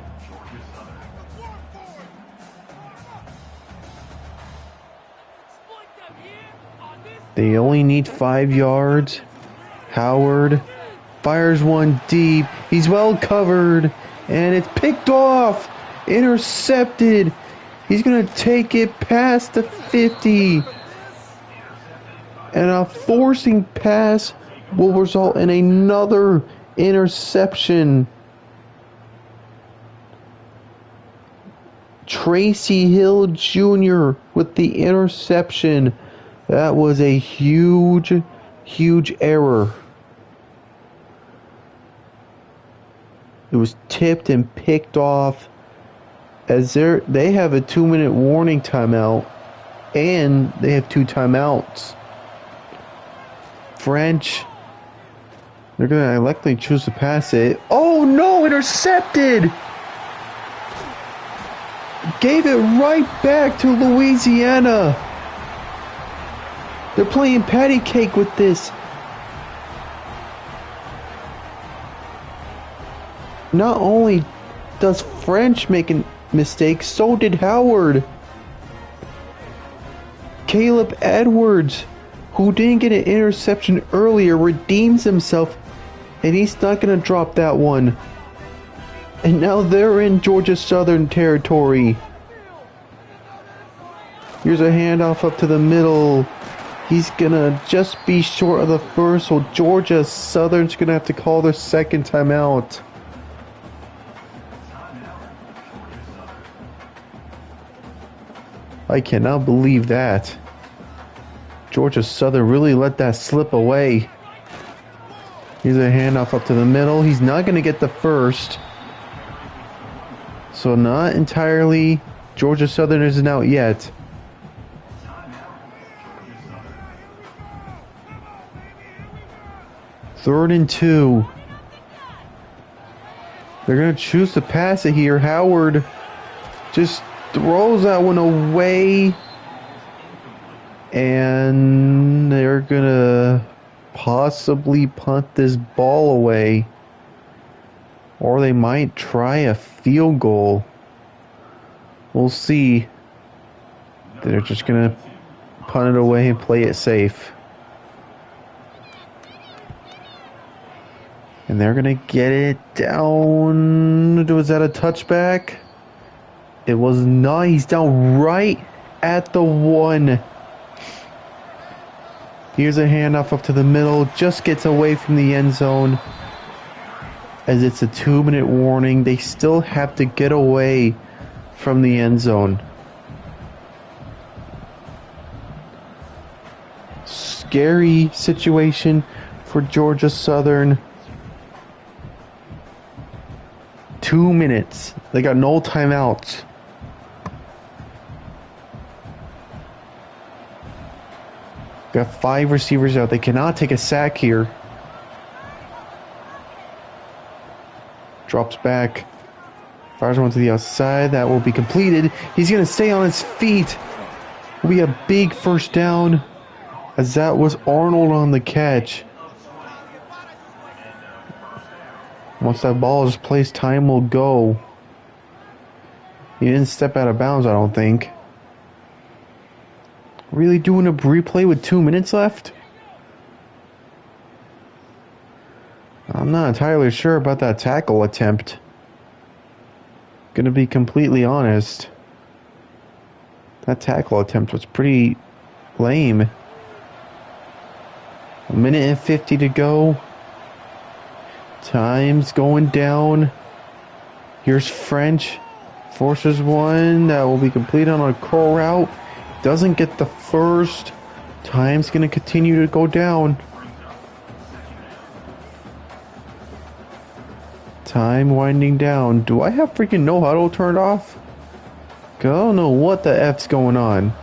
They only need 5 yards. Howard fires one deep. He's well covered. And it's picked off. Intercepted. He's going to take it past the 50. And a forcing pass will result in another interception. Tracy Hill Jr. with the interception. That was a huge, huge error. It was tipped and picked off as they have a 2-minute warning timeout and they have 2 timeouts. French, they're going to likely choose to pass it. Oh no, intercepted! Gave it right back to Louisiana. They're playing patty cake with this. Not only does French make a mistake, so did Howard. Caleb Edwards, who didn't get an interception earlier, redeems himself, and he's not going to drop that one. And now they're in Georgia Southern territory. Here's a handoff up to the middle. He's going to just be short of the first, so Georgia Southern's going to have to call their second timeout. I cannot believe that. Georgia Southern really let that slip away. Here's a handoff up to the middle. He's not going to get the first. So not entirely. Georgia Southern isn't out yet. Third and 2. They're going to choose to pass it here. Howard just throws that one away. And they're going to possibly punt this ball away. Or they might try a field goal. We'll see. They're just going to punt it away and play it safe. And they're going to get it down. Was that a touchback? It was not. He's down right at the 1. Here's a handoff up to the middle. Just gets away from the end zone. As it's a 2-minute warning. They still have to get away from the end zone. Scary situation for Georgia Southern. 2 minutes. They got no timeouts. Got 5 receivers out. They cannot take a sack here. Drops back. Fires one to the outside. That will be completed. He's going to stay on his feet. We have big first down. As that was Arnold on the catch. Once that ball is placed, time will go. He didn't step out of bounds, I don't think. Really doing a replay with 2 minutes left? I'm not entirely sure about that tackle attempt. Gonna be completely honest. That tackle attempt was pretty lame. 1:50 to go. Time's going down. Here's French. Forces one. That will be complete on a curl route. Doesn't get the first. Time's going to continue to go down. Time winding down. Do I have freaking no huddle turned off? 'Cause I don't know what the F's going on.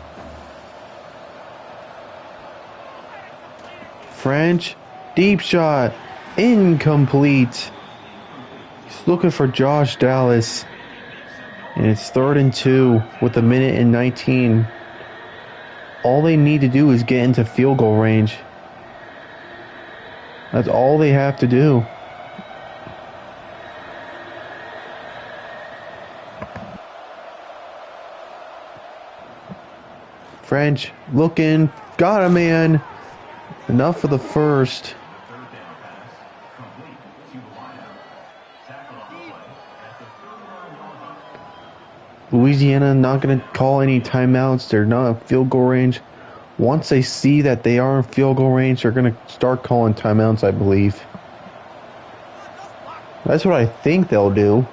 French. Deep shot. Incomplete. He's looking for Josh Dallas. And it's 3rd and 2 with 1:19. All they need to do is get into field goal range. That's all they have to do. French looking. Got a man. Enough for the first. Louisiana not going to call any timeouts. They're not in field goal range. Once they see that they are in field goal range, they're going to start calling timeouts, I believe. That's what I think they'll do.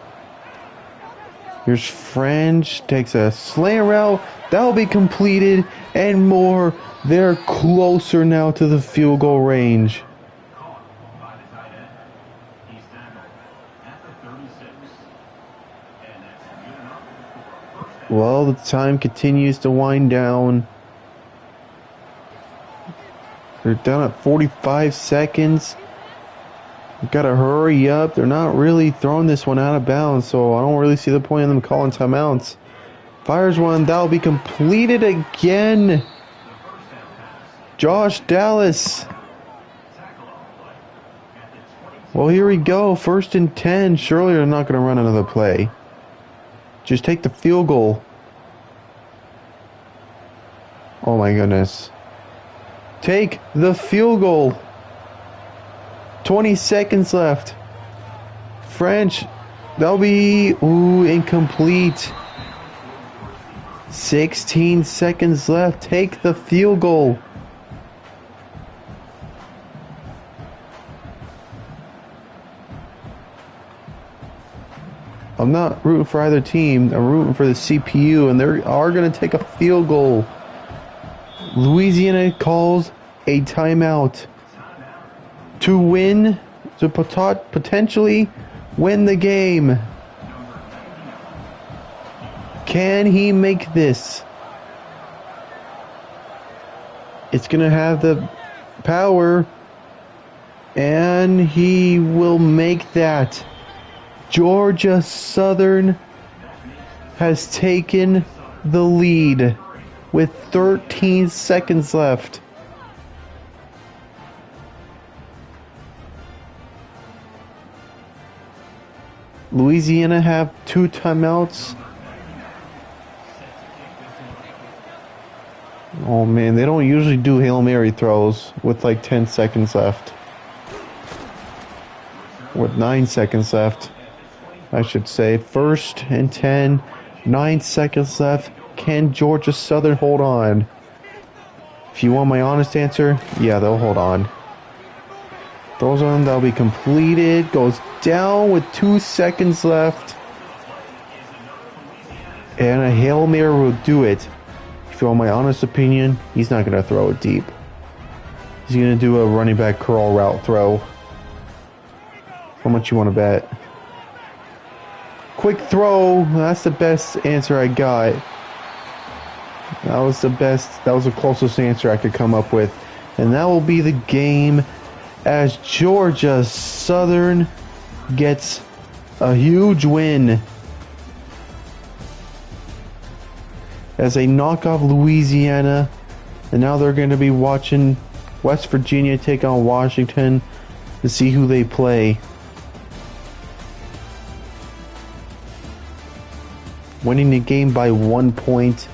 Here's French. Takes a slant route. That'll be completed. And more. They're closer now to the field goal range. Well, the time continues to wind down. They're down at 45 seconds. We've got to hurry up. They're not really throwing this one out of bounds, so I don't really see the point in them calling timeouts. Fires one. That'll be completed again. Josh Dallas. Well, here we go. 1st and 10. Surely they're not going to run another play. Just take the field goal. Oh my goodness. Take the field goal. 20 seconds left. French. That'll be, incomplete. 16 seconds left. Take the field goal. I'm not rooting for either team. I'm rooting for the CPU, and they are going to take a field goal. Louisiana calls a timeout to win, to potentially win the game. Can he make this? It's going to have the power, and he will make that. Georgia Southern has taken the lead with 13 seconds left. Louisiana have 2 timeouts. Oh man, they don't usually do Hail Mary throws with like 10 seconds left. With 9 seconds left, I should say. 1st and 10, 9 seconds left. Can Georgia Southern hold on? If you want my honest answer, yeah, they'll hold on. Throws on, that'll be completed. Goes down with 2 seconds left. And a Hail Mary will do it. If you want my honest opinion, he's not going to throw it deep. He's going to do a running back curl route throw. How much you want to bet? Quick throw. That's the best answer I got. That was the best. That was the closest answer I could come up with. And that will be the game as Georgia Southern gets a huge win as they knock off Louisiana. And now they're going to be watching West Virginia take on Washington to see who they play. Winning the game by 1 point.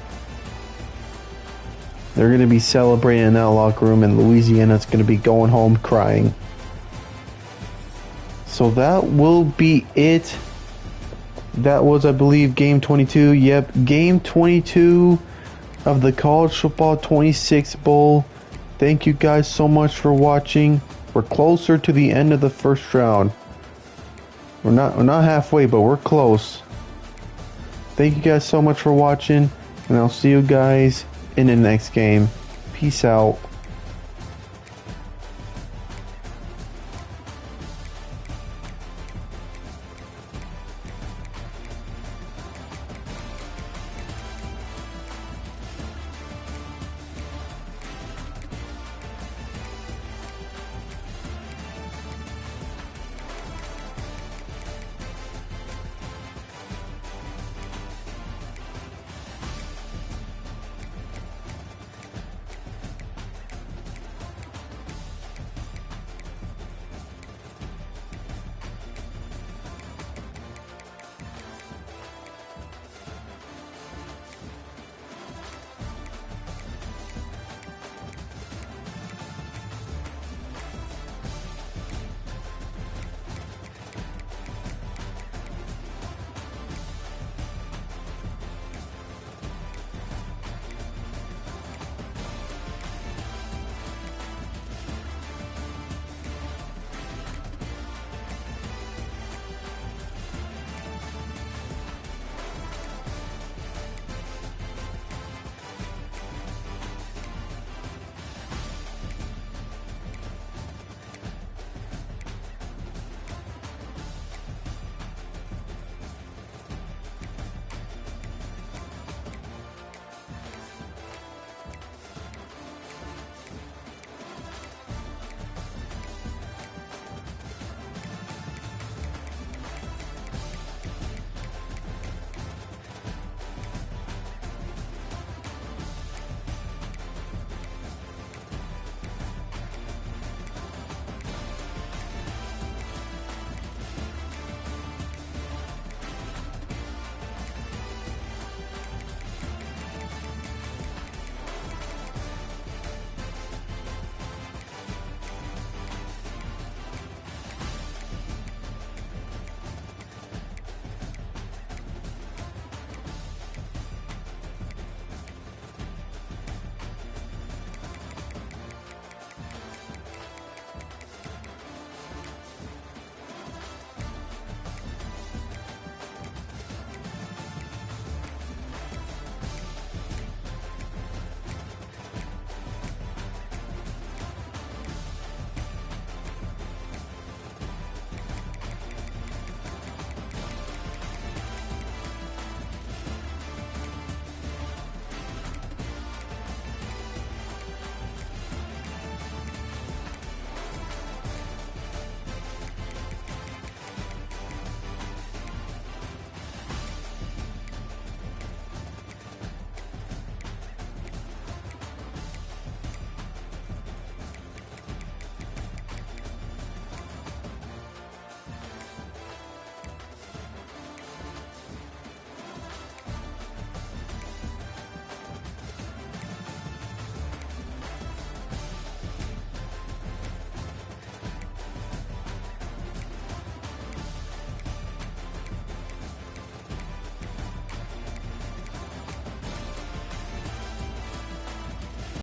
They're going to be celebrating in that locker room, and Louisiana's going to be going home crying. So that will be it. That was, I believe, game 22. Yep, game 22 of the College Football 26 Bowl. Thank you guys so much for watching. We're closer to the end of the first round. We're not halfway, but we're close. Thank you guys so much for watching, and I'll see you guys in the next game. Peace out.